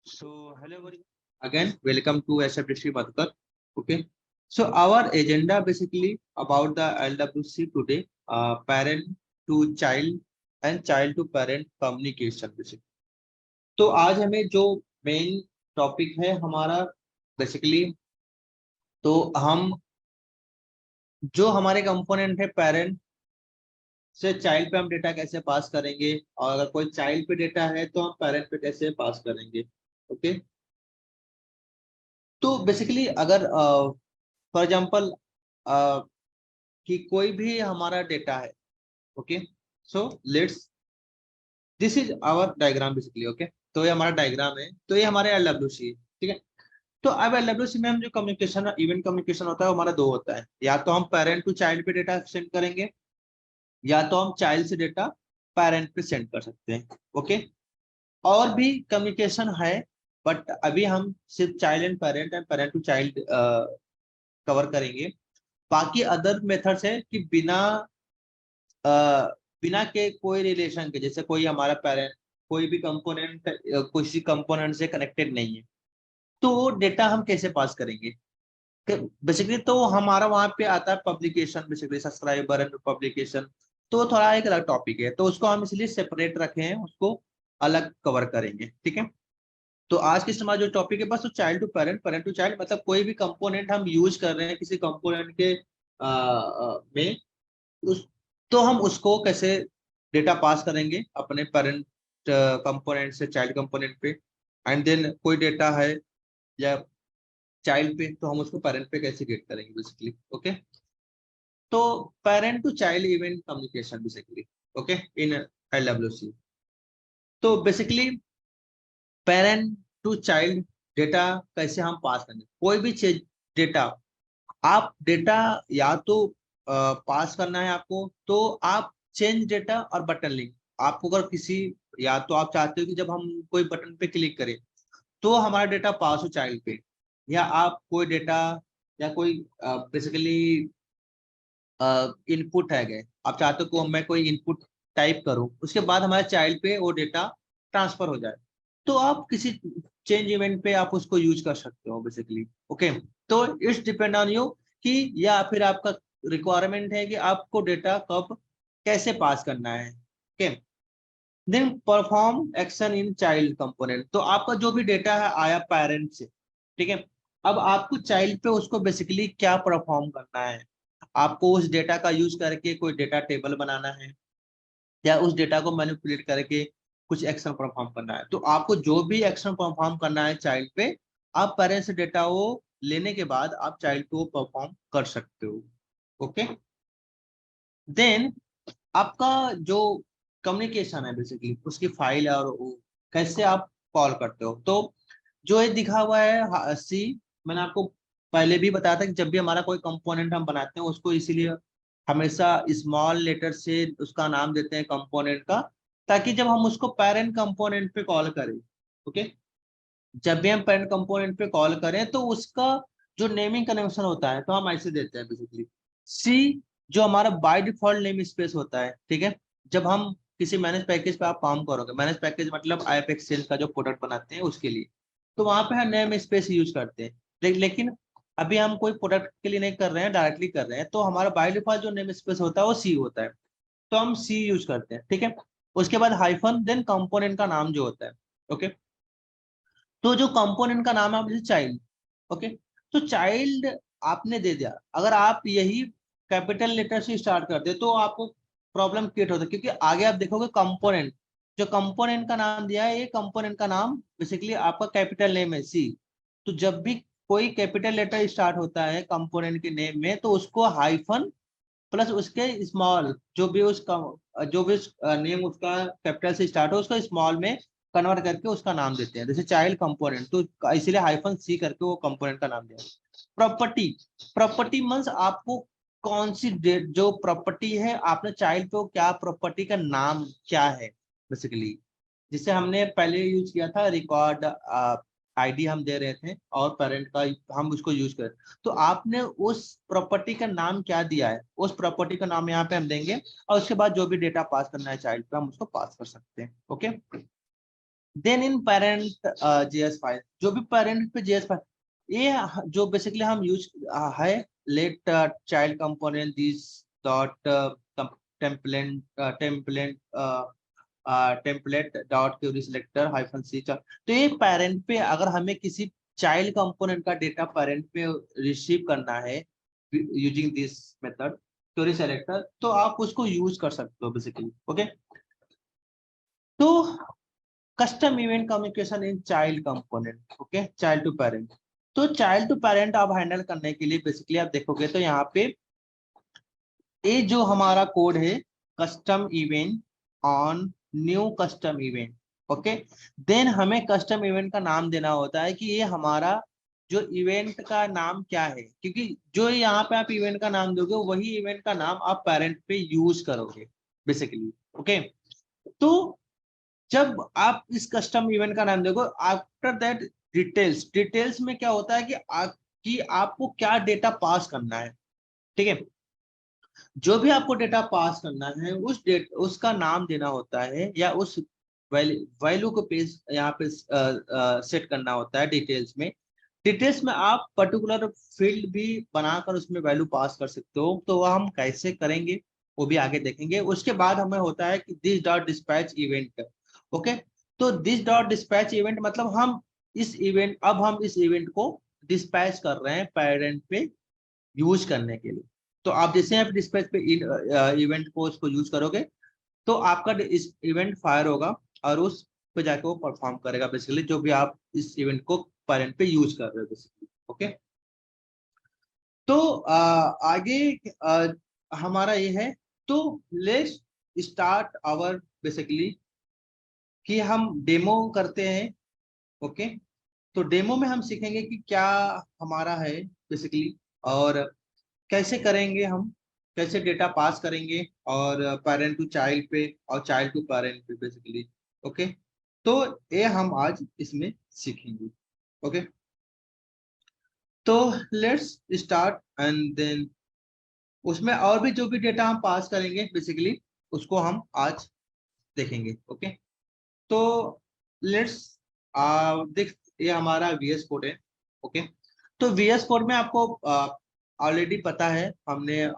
So, hello everyone. Again, welcome to SFDC Madhukar. Okay. So, our agenda basically about the LWC today, parent to child and child to parent communication basically. तो आज हमें जो main topic है हमारा basically, तो हम जो हमारे कंपोनेंट है पेरेंट से चाइल्ड पे हम डेटा कैसे पास करेंगे, और अगर कोई चाइल्ड पे डेटा है तो हम पेरेंट पे कैसे पास करेंगे. ओके. तो बेसिकली अगर फॉर एग्जांपल कि कोई भी हमारा डेटा है. Okay. So let's this is our diagram basically. Okay. तो ये हमारा डायग्राम है, तो ये हमारे एलडब्ल्यूसी है. ठीक है. तो अब एलडब्ल्यूसी में हम जो कम्युनिकेशन इवेंट कम्युनिकेशन होता है वो हमारा दो होता है. या तो हम पेरेंट टू चाइल्ड पे डेटा सेंड करेंगे, या तो हम चाइल्ड से डेटा पेरेंट पे सेंड कर सकते हैं. ओके. और भी कम्युनिकेशन है, बट अभी हम सिर्फ child and parent to child cover करेंगे. बाकी अदर मेथड्स है कि बिना के कोई रिलेशन के, जैसे कोई हमारा पेरेंट कोई भी कंपोनेंट किसी कंपोनेंट से कनेक्टेड नहीं है, तो डेटा हम कैसे पास करेंगे बेसिकली. तो हमारा वहां पे आता है publication, basically subscriber and publication. तो थोड़ा एक अलग टॉपिक है, तो उसको हम इसलिए सेपरेट रखे हैं, उसको अलग कवर करेंगे. ठीक है. तो आज के हमारा जो टॉपिक है बस तो child to parent, parent to child, मतलब कोई भी कंपोनेंट हम यूज कर रहे हैं किसी कंपोनेंट के में उस, तो हम उसको कैसे डेटा पास करेंगे अपने पेरेंट कंपोनेंट से चाइल्ड कंपोनेंट पे, एंड देन कोई डेटा है या चाइल्ड पे, तो हम उसको पेरेंट पे कैसे गेट करेंगे बेसिकली. ओके. तो parent to child event communication basically. Okay. In LWC. तो basically parent to child data कैसे हम पास करेंगे. कोई भी चीज डेटा, आप डेटा या तो पास करना है आपको, तो आप चेंज डेटा और बटन लिंक, आपको अगर किसी, या तो आप चाहते हो कि जब हम कोई बटन पे क्लिक करें तो हमारा डेटा पास हो चाइल्ड पे, या आप कोई डेटा या कोई बेसिकली इनपुट है गए, आप चाहते हो कि मैं कोई इनपुट टाइप करूं, उसके बाद हमारे चाइल्ड पे वो डेटा ट्रांसफर हो जाए, तो आप किसी चेंज इवेंट पे आप उसको यूज कर सकते हो बेसिकली. ओके. तो इट्स डिपेंड ऑन यू कि, या फिर आपका रिक्वायरमेंट है कि आपको डेटा कब कैसे पास करना है. Okay. Then perform action in child component. तो आपका जो भी डेटा है आया पेरेंट से, ठीक है, अब आपको चाइल्ड पे उसको बेसिकली क्या परफॉर्म करना है. आपको उस डेटा का यूज करके कोई डेटा टेबल बनाना है, या उस डेटा को मैनिपुलेट करके कुछ एक्शन परफॉर्म करना है. तो आपको जो भी एक्शन परफॉर्म करना है चाइल्ड पे, आप पेरेंट्स से डेटा वो लेने के बाद आप चाइल्ड को परफॉर्म कर सकते हो. ओके. देन आपका जो कम्युनिकेशन है बेसिकली उसकी फाइल है, और कैसे आप कॉल करते हो. तो जो ये दिखा हुआ है सी, मैंने आपको पहले भी बताया था कि जब भी हमारा कोई कंपोनेंट हम बनाते हैं उसको इसीलिए हमेशा स्मॉल लेटर से उसका नाम देते हैं कंपोनेंट का, ताकि जब हम उसको पेरेंट कंपोनेंट पे कॉल करें. ओके. जब भी हम पेरेंट कंपोनेंट पे कॉल करें तो उसका जो नेमिंग कन्वेंशन होता है तो हम ऐसे देते हैं बेसिकली. सी जो हमारा बाय डिफॉल्ट नेम स्पेस होता है. ठीक है. जब हम किसी मैनेज पैकेज पे आप काम करोगे, मैनेज पैकेज मतलब ऐप एक्सचेंज का जो प्रोडक्ट बनाते हैं उसके लिए, तो वहां पे हम नेम स्पेस यूज करते हैं. लेकिन अभी हम कोई प्रोडक्ट के लिए नहीं कर रहे हैं, डायरेक्टली कर रहे हैं, तो हमारा बाय डिफॉल्ट जो नेम स्पेस होता है वो सी होता है, तो हम सी यूज करते हैं. ठीक है. उसके बाद हाइफन, देन कंपोनेंट का नाम जो होता है. ओके. तो जो कंपोनेंट का नाम है आप जैसे चाइल्ड. ओके. तो चाइल्ड आपने दे दिया, अगर आप यही कैपिटल लेटर से स्टार्ट करते तो आपको प्रॉब्लम क्रिएट होता है, क्योंकि आगे आप देखोगे कंपोनेंट, जो कंपोनेंट का नाम दिया है ये कंपोनेंट का नाम बेसिकली आपका कैपिटल नेम है सी. तो जब भी कोई कैपिटल लेटर स्टार्ट होता है कंपोनेंट के नेम में, तो उसको हाइफन प्लस उसके स्मॉल, जो भी नेम उसका कैपिटल से स्टार्ट हो उसका स्मॉल में कन्वर्ट करके उसका नाम देते हैं, जैसे चाइल्ड कंपोनेंट, तो इसीलिए हाइफन सी करके वो कंपोनेंट का नाम दिया. प्रॉपर्टी, प्रॉपर्टी मींस आपको कौन सी जो प्रॉपर्टी है आपने चाइल्ड पे, क्या प्रॉपर्टी का नाम क्या है बेसिकली. जिसे हमने पहले यूज किया था रिकॉर्ड आईडी हम दे रहे थे, और पेरेंट का हम उसको यूज कर, तो आपने उस प्रॉपर्टी का नाम क्या दिया है, उस प्रॉपर्टी का नाम यहाँ पे हम देंगे, और उसके बाद जो भी डेटा पास करना है चाइल्ड पे हम उसको पास कर सकते हैं. Okay. Then in parent JS file, जो भी पेरेंट पे जेएस फाइल, ये जो बेसिकली हम यूज है, let child component this dot template template template dot query selector hyphen C. तो ये पेरेंट पे अगर हमें किसी चाइल्ड कंपोनेंट का डेटा पेरेंट पे रिसीव करना है using this method query selector, तो आप उसको यूज कर सकते हो बेसिकली। ओके, तो custom event communication in child component, okay, child to parent. तो चाइल्ड टू पेरेंट आप हैंडल करने के लिए बेसिकली आप देखोगे तो यहाँ पे ये जो हमारा कोड है, custom event on new custom event, okay. Then हमें कस्टम इवेंट का नाम देना होता है कि ये हमारा जो इवेंट का नाम क्या है, क्योंकि जो यहाँ पे आप इवेंट का नाम दोगे वही इवेंट का नाम आप पेरेंट पे यूज करोगे बेसिकली। ओके, तो जब आप इस कस्टम इवेंट का नाम देखो, आफ्टर दैट डिटेल्स, डिटेल्स में क्या होता है कि आपको क्या डेटा पास करना है, ठीक है। जो भी आपको डेटा पास करना है उसका नाम देना होता है, या उस वैल्यू को पेज यहाँ पे सेट करना होता है डिटेल्स में। डिटेल्स में आप पर्टिकुलर फील्ड भी बनाकर उसमें वैल्यू पास कर सकते हो, तो वह हम कैसे करेंगे वो भी आगे देखेंगे। उसके बाद हमें होता है कि this dot dispatch event, okay. तो दिस डॉट डिस्पैच इवेंट मतलब हम इस इवेंट को डिस्पैच कर रहे हैं पेरेंट पे यूज करने के लिए। तो आप जैसे आप डिस्पैच पे इवेंट को उसको यूज करोगे तो आपका इस इवेंट फायर होगा और उस पे जाके वो परफॉर्म करेगा बेसिकली, जो भी आप इस इवेंट को पेरेंट पे यूज कर रहे हो बेसिकली। ओके, तो आगे हमारा ये है, तो लेट्स स्टार्ट आवर बेसिकली कि हम डेमो करते हैं। ओके, तो डेमो में हम सीखेंगे कि क्या हमारा है बेसिकली, और कैसे करेंगे हम, कैसे डेटा पास करेंगे, और पेरेंट टू चाइल्ड पे और चाइल्ड टू पेरेंट पे बेसिकली। ओके, तो ये हम आज इसमें सीखेंगे। ओके, तो लेट्स स्टार्ट एंड देन उसमें और भी जो भी डेटा हम पास करेंगे बेसिकली उसको हम आज देखेंगे। ओके, तो लेट्स देख, ये हमारा वीएस कोड है। ओके, तो वीएस कोड में आपको ऑलरेडी पता है, हमने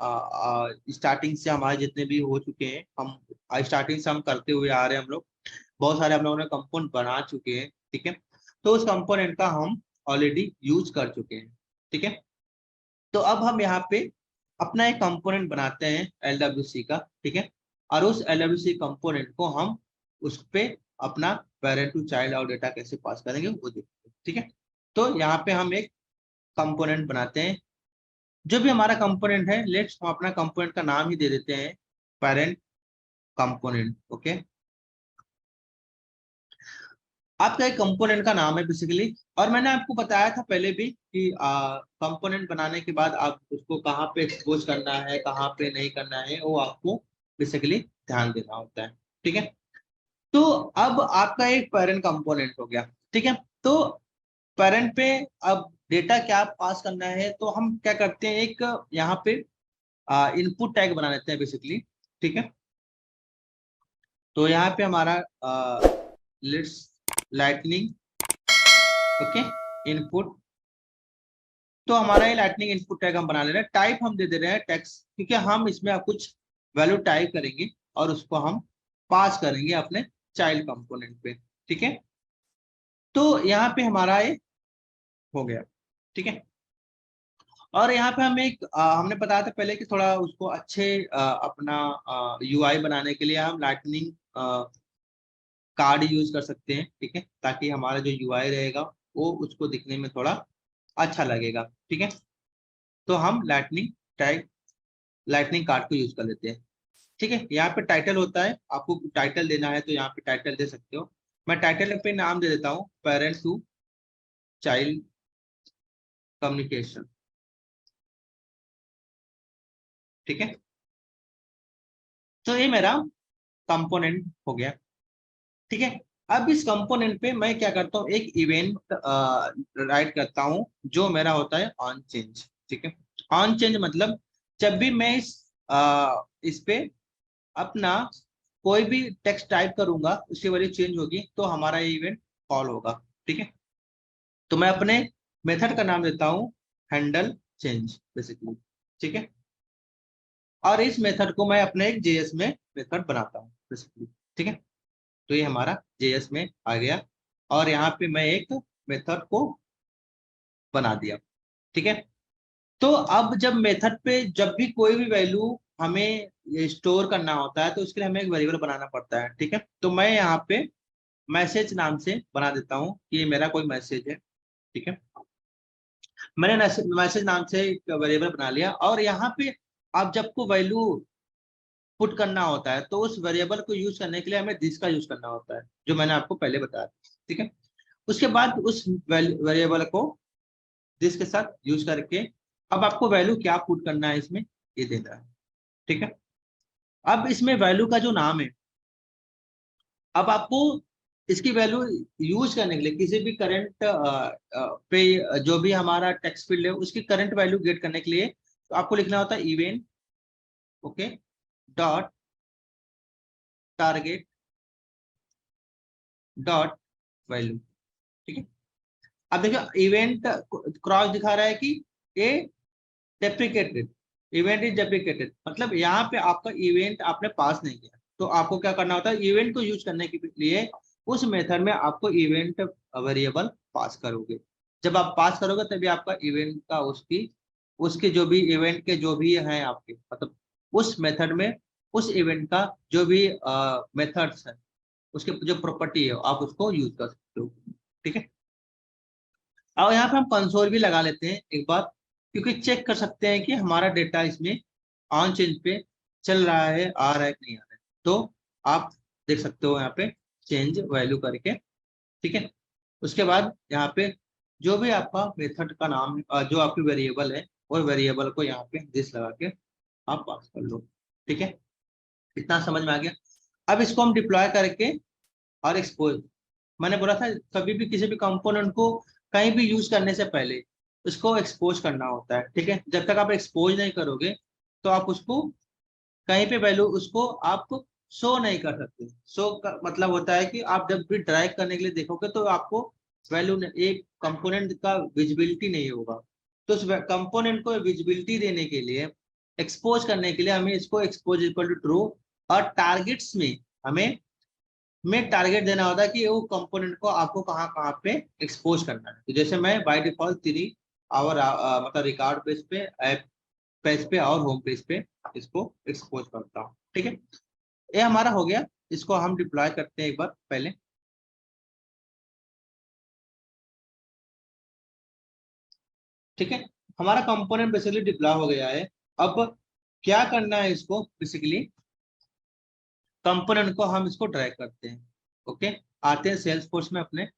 स्टार्टिंग से हमारे जितने भी हो चुके हैं, हम स्टार्टिंग से हम करते हुए आ रहे हैं हम लोग, बहुत सारे हम लोगों ने कंपोनेंट बना चुके हैं, ठीक है। तो उस कंपोनेंट का हम ऑलरेडी यूज कर चुके हैं, ठीक है। तो अब हम यहाँ पे अपना एक कंपोनेंट बनाते हैं LWC का, ठीक है। और उस LWC कंपोनेंट को हम उस पे अपना पेरेंट टू चाइल्ड और डेटा कैसे पास करेंगे वो देखते हैं, ठीक है। तो यहाँ पे हम एक कंपोनेंट बनाते हैं। जो भी हमारा कंपोनेंट है, लेट्स हम अपना कंपोनेंट का नाम ही दे देते हैं पेरेंट कंपोनेंट। ओके, आपका एक कंपोनेंट का नाम है बेसिकली, और मैंने आपको बताया था पहले भी कि कंपोनेंट बनाने के बाद आप उसको कहाँ पे एक्सपोज करना है, कहाँ पे नहीं करना है, वो आपको बेसिकली ध्यान देना होता है, ठीक है। तो अब आपका एक पेरेंट कंपोनेंट हो गया, ठीक है। तो पेरेंट पे अब डेटा क्या पास करना है, तो हम क्या करते हैं, एक यहाँ पे इनपुट टैग बना लेते हैं बेसिकली, ठीक है। तो यहाँ पे हमारा लेट्स लाइटनिंग, ओके, इनपुट। तो हमारा ये लाइटनिंग इनपुट टैग हम बना ले रहे हैं। टाइप हम दे दे रहे हैं टेक्स्ट, क्योंकि हम इसमें कुछ वैल्यू टाइप करेंगे और उसको हम पास करेंगे अपने चाइल्ड कंपोनेंट पे, ठीक है। तो यहाँ पे हमारा ये हो गया, ठीक है। और यहाँ पे हम एक हमने बताया था पहले कि थोड़ा उसको अच्छे अपना यूआई बनाने के लिए हम लाइटनिंग कार्ड यूज कर सकते हैं, ठीक है, ताकि हमारा जो यूआई रहेगा वो उसको दिखने में थोड़ा अच्छा लगेगा, ठीक है। तो हम लाइटनिंग कार्ड को यूज कर लेते हैं, ठीक है। यहाँ पे टाइटल होता है, आपको टाइटल देना है तो यहाँ पे टाइटल दे सकते हो। मैं टाइटल पे नाम दे देता हूँ पेरेंट टू चाइल्ड कम्युनिकेशन, ठीक है। तो ये मेरा कंपोनेंट हो गया, ठीक है। अब इस कंपोनेंट पे मैं क्या करता हूँ, एक इवेंट राइट करता हूँ जो मेरा होता है ऑन चेंज, ठीक है। ऑन चेंज मतलब जब भी मैं इस पे अपना कोई भी टेक्स्ट टाइप करूंगा उसकी वैल्यू चेंज होगी तो हमारा ये इवेंट कॉल होगा। ठीक है, तो मैं अपने मेथड का नाम देता हूं हैंडल चेंज बेसिकली। ठीक है, और इस मेथड को मैं अपने एक जेएस में मेथड बनाता हूँ बेसिकली। ठीक है, तो ये हमारा जेएस में आ गया और यहाँ पे मैं एक मेथड को बना दिया। ठीक है, तो अब जब मेथड पे जब भी कोई भी वैल्यू हमें स्टोर करना होता है तो उसके लिए हमें एक वेरिएबल बनाना पड़ता है। ठीक है, तो मैं यहाँ पे मैसेज नाम से बना देता हूँ कि ये मेरा कोई मैसेज है। ठीक है, मैंने मैसेज नाम से एक वेरिएबल बना लिया और यहाँ पे आप जब को वैल्यू पुट करना होता है तो उस वेरिएबल को यूज करने के लिए हमें दिस का यूज करना होता है, जो मैंने आपको पहले बताया। ठीक है, उसके बाद उस वेरिएबल को दिस के साथ यूज करके अब आपको वैल्यू क्या पुट करना है इसमें ये देना है। ठीक है, अब इसमें वैल्यू का जो नाम है, अब आपको इसकी वैल्यू यूज करने के लिए किसी भी करंट पे जो भी हमारा टेक्स्ट फील्ड है उसकी करंट वैल्यू गेट करने के लिए तो आपको लिखना होता है event okay dot target dot value. ठीक है, अब देखिए इवेंट क्रॉस दिखा रहा है कि ये डेप्रिकेटेड, इवेंट इज डेप्रिकेटेड, मतलब यहाँ पे आपका इवेंट आपने पास नहीं किया। तो आपको क्या करना होता है, इवेंट को यूज करने के लिए उस मेथड में आपको इवेंट वेरिएबल पास करोगे। जब आप पास करोगे तभी आपका इवेंट का उसकी उसके जो भी इवेंट के जो भी हैं आपके मतलब उस मेथड में उस इवेंट का जो भी मेथड्स है उसके जो प्रॉपर्टी है आप उसको यूज कर सकते हो। ठीक है, और यहाँ पे हम कंसोल भी लगा लेते हैं एक बार, क्योंकि चेक कर सकते हैं कि हमारा डेटा इसमें ऑन चेंज पे चल रहा है, आ रहा है कि नहीं आ रहा है। तो आप देख सकते हो यहाँ पे चेंज वैल्यू करके। ठीक है, उसके बाद यहाँ पे जो भी आपका मेथड का नाम है जो आपकी वेरिएबल है और वेरिएबल को यहाँ पे दिस लगा के आप पास कर लो। ठीक है, इतना समझ में आ गया। अब इसको हम डिप्लॉय करके और एक्सपोज, मैंने बोला था कभी भी किसी भी कंपोनेंट को कहीं भी यूज करने से पहले उसको एक्सपोज करना होता है। ठीक है, जब तक आप एक्सपोज नहीं करोगे तो आप उसको कहीं पे वैल्यू उसको आप शो नहीं कर सकते। शो का मतलब होता है कि आप जब भी ड्रैग करने के लिए देखोगे तो आपको वैल्यू एक कंपोनेंट का विजिबिलिटी नहीं होगा। तो उस कंपोनेंट को विजिबिलिटी देने के लिए एक्सपोज करने के लिए हमें इसको एक्सपोज इक्वल टू ट्रू और टारगेट्स में हमें टारगेट देना होता है कि वो कंपोनेंट को आपको कहाँ कहाँ पे एक्सपोज करना है। तो जैसे मैं बाय डिफॉल्ट 3 और मतलब रिकॉर्ड पेज पे, ऐप पेज पे और होम पेज पे इसको एक्सपोज करता हूँ। ठीक है, ये हमारा हो गया। इसको हम डिप्लॉय करते हैं एक बार पहले। ठीक है, हमारा कंपोनेंट बेसिकली डिप्लॉय हो गया है। अब क्या करना है, इसको बेसिकली कंपोनेंट को हम इसको ड्रैग करते हैं। ओके, आते हैं सेल्स फोर्स में अपने।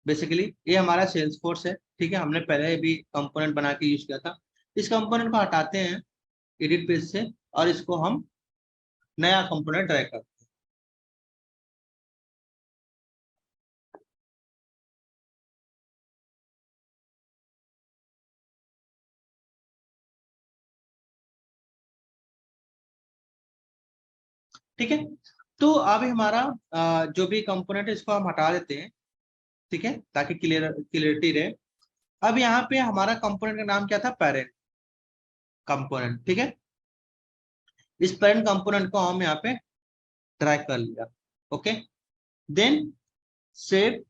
बेसिकली ये हमारा सेल्स फोर्स है। ठीक है, हमने पहले भी कंपोनेंट बना के यूज किया था। इस कंपोनेंट को हटाते हैं एडिट पेज से और इसको हम नया कंपोनेंट ड्रैग करते हैं। ठीक है, तो अब हमारा जो भी कंपोनेंट है इसको हम हटा देते हैं। ठीक है, ताकि क्लियरिटी रहे। अब यहाँ पे हमारा कंपोनेंट का नाम क्या था, पेरेंट कंपोनेंट। ठीक है, इस पेरेंट कंपोनेंट को हम यहाँ पे ड्रैग कर लिया। Okay, then save.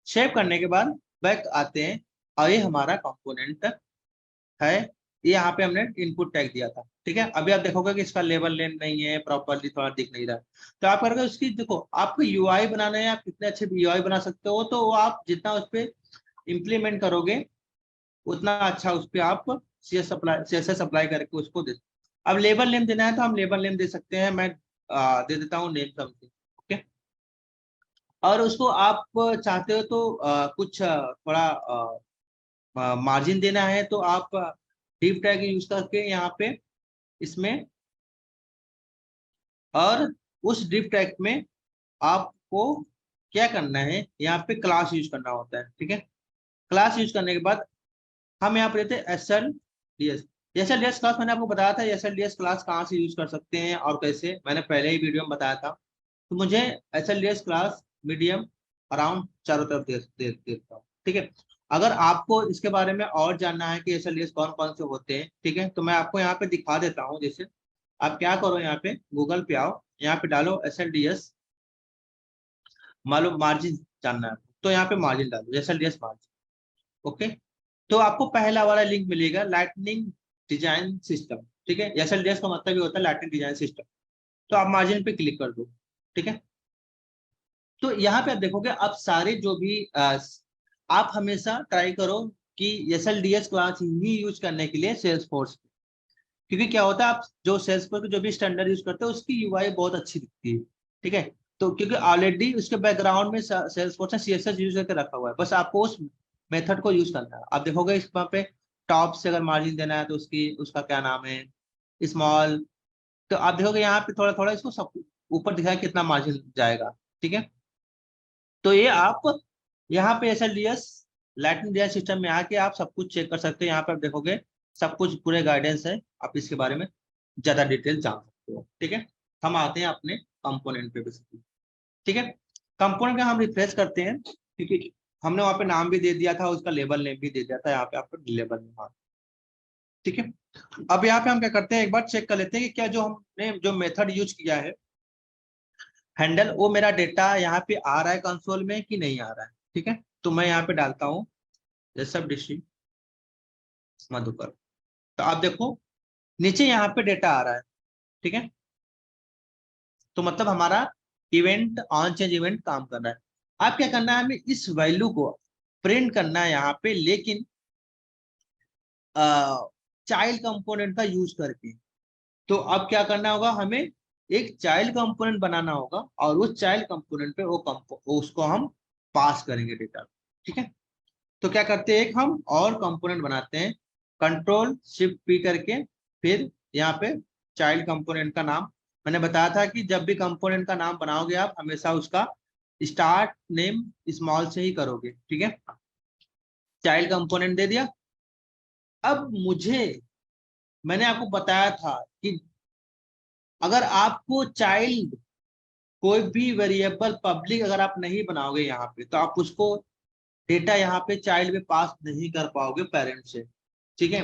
सेव करने के बाद बैक आते हैं और ये हमारा कंपोनेंट है। ये यहाँ पे हमने इनपुट टैग दिया था। ठीक है, अभी आप देखोगे कि इसका लेवल लेन नहीं है, प्रॉपरली थोड़ा दिख नहीं रहा है। तो आप करके उसकी देखो, आपको यूआई बनाना है, आप कितने अच्छे यूआई बना सकते हो, तो वो आप जितना उस पर इम्प्लीमेंट करोगे उतना अच्छा उस पर आप सीएसएस अप्लाई करके उसको दे। अब लेबल नेम देना है तो हम लेबल नेम दे सकते हैं। मैं दे देता हूँ नेम समथिंग। ओके, और उसको आप चाहते हो तो कुछ थोड़ा मार्जिन देना है तो आप डिव टैग यूज करके यहाँ पे इसमें, और उस डिव टैग में आपको क्या करना है, यहाँ पे क्लास यूज करना होता है। ठीक है, क्लास यूज करने के बाद हम यहाँ पे देते हैं SLDS। एसएलडीएस क्लास मैंने आपको बताया था, एसएलडीएस क्लास कहाँ से यूज कर सकते हैं और कैसे, मैंने पहले ही वीडियो में बताया था। तो मुझे एसएलडीएस क्लास मीडियम अराउंड चारों तरफ देता हूँ, ठीक है। अगर आपको इसके बारे में और जानना है कि एसएलडीएस कौन कौन से होते हैं, ठीक है, तो मैं आपको यहाँ पे दिखा देता हूँ। जैसे आप क्या करो, यहाँ पे गूगल पे आओ, यहाँ पे डालो एसएलडीएस, मालूम मार्जिन जानना है तो यहाँ पे मार्जिन डालो, एसएलडीएस मार्जिन, ओके। तो आपको पहला वाला लिंक मिलेगा, लाइटनिंग डिजाइन सिस्टम, ठीक है। एसएलडीएस का मतलब ये होता है लाइटनिंग डिजाइन सिस्टम। तो आप मार्जिन पे क्लिक कर दो, ठीक है। तो यहाँ पे आप देखोगे, अब सारे जो भी आप हमेशा ट्राई करो कि एसएलडीएस क्लास ही यूज करने के लिए सेल्स फोर्स, क्योंकि क्या होता है, आप जो सेल्स फोर्स जो भी स्टैंडर्ड यूज करते हो उसकी यूआई बहुत अच्छी दिखती है, ठीक है। तो क्योंकि ऑलरेडी उसके बैकग्राउंड में सेल्स फोर्स ने सीएसएस यूज करके रखा हुआ है, बस आपको उस मेथड को यूज करना है। आप देखोगे इस वहाँ पे टॉप से अगर मार्जिन देना है तो उसकी उसका क्या नाम है, स्मॉल। तो आप देखोगे यहाँ पे थोड़ा थोड़ा इसको सब ऊपर दिखाया कितना मार्जिन जाएगा, ठीक है। तो ये आप यहाँ पे एसएलडीएस लैटिन डिजाइन सिस्टम में आके आप सब कुछ चेक कर सकते हैं। यहाँ पे आप देखोगे सब कुछ पूरे गाइडेंस है, आप इसके बारे में ज्यादा डिटेल जान सकते हो, ठीक है। हम आते हैं अपने कंपोनेंट पे बेसिकली, ठीक है। कंपोनेंट का हम रिफ्रेश करते हैं, क्योंकि हमने वहाँ पे नाम भी दे दिया था, उसका लेबल नेम भी दे दिया था, यहाँ पे आपको लेबल नेम, हाँ, ठीक है। अब यहाँ पे हम क्या करते हैं, एक बार चेक कर लेते हैं कि क्या जो हमने जो मेथड यूज किया है हैंडल, वो मेरा डेटा यहाँ पे आ रहा है कंसोल में कि नहीं आ रहा है, ठीक है। तो मैं यहाँ पे डालता हूँ सब डिस्ट्रिक्ट मधुकर, तो आप देखो नीचे यहाँ पे डेटा आ रहा है, ठीक है। तो मतलब हमारा इवेंट ऑन चेंज इवेंट काम कर रहा है। आप क्या करना है, हमें इस वैल्यू को प्रिंट करना है यहाँ पे, लेकिन चाइल्ड कंपोनेंट का यूज करके। तो अब क्या करना होगा, हमें एक चाइल्ड कंपोनेंट बनाना होगा और उस चाइल्ड कंपोनेंट पे उसको हम पास करेंगे डेटा, ठीक है। तो क्या करते हैं, एक हम और कंपोनेंट बनाते हैं, कंट्रोल शिफ्ट पी करके, फिर यहाँ पे चाइल्ड कंपोनेंट का नाम, मैंने बताया था कि जब भी कंपोनेंट का नाम बनाओगे आप हमेशा उसका स्टार्ट नेम स्मॉल से ही करोगे, ठीक है। चाइल्ड कंपोनेंट दे दिया। अब मैंने आपको बताया था कि अगर आपको चाइल्ड कोई भी वेरिएबल पब्लिक अगर आप नहीं बनाओगे यहाँ पे, तो आप उसको डेटा यहाँ पे चाइल्ड में पास नहीं कर पाओगे पेरेंट से, ठीक है।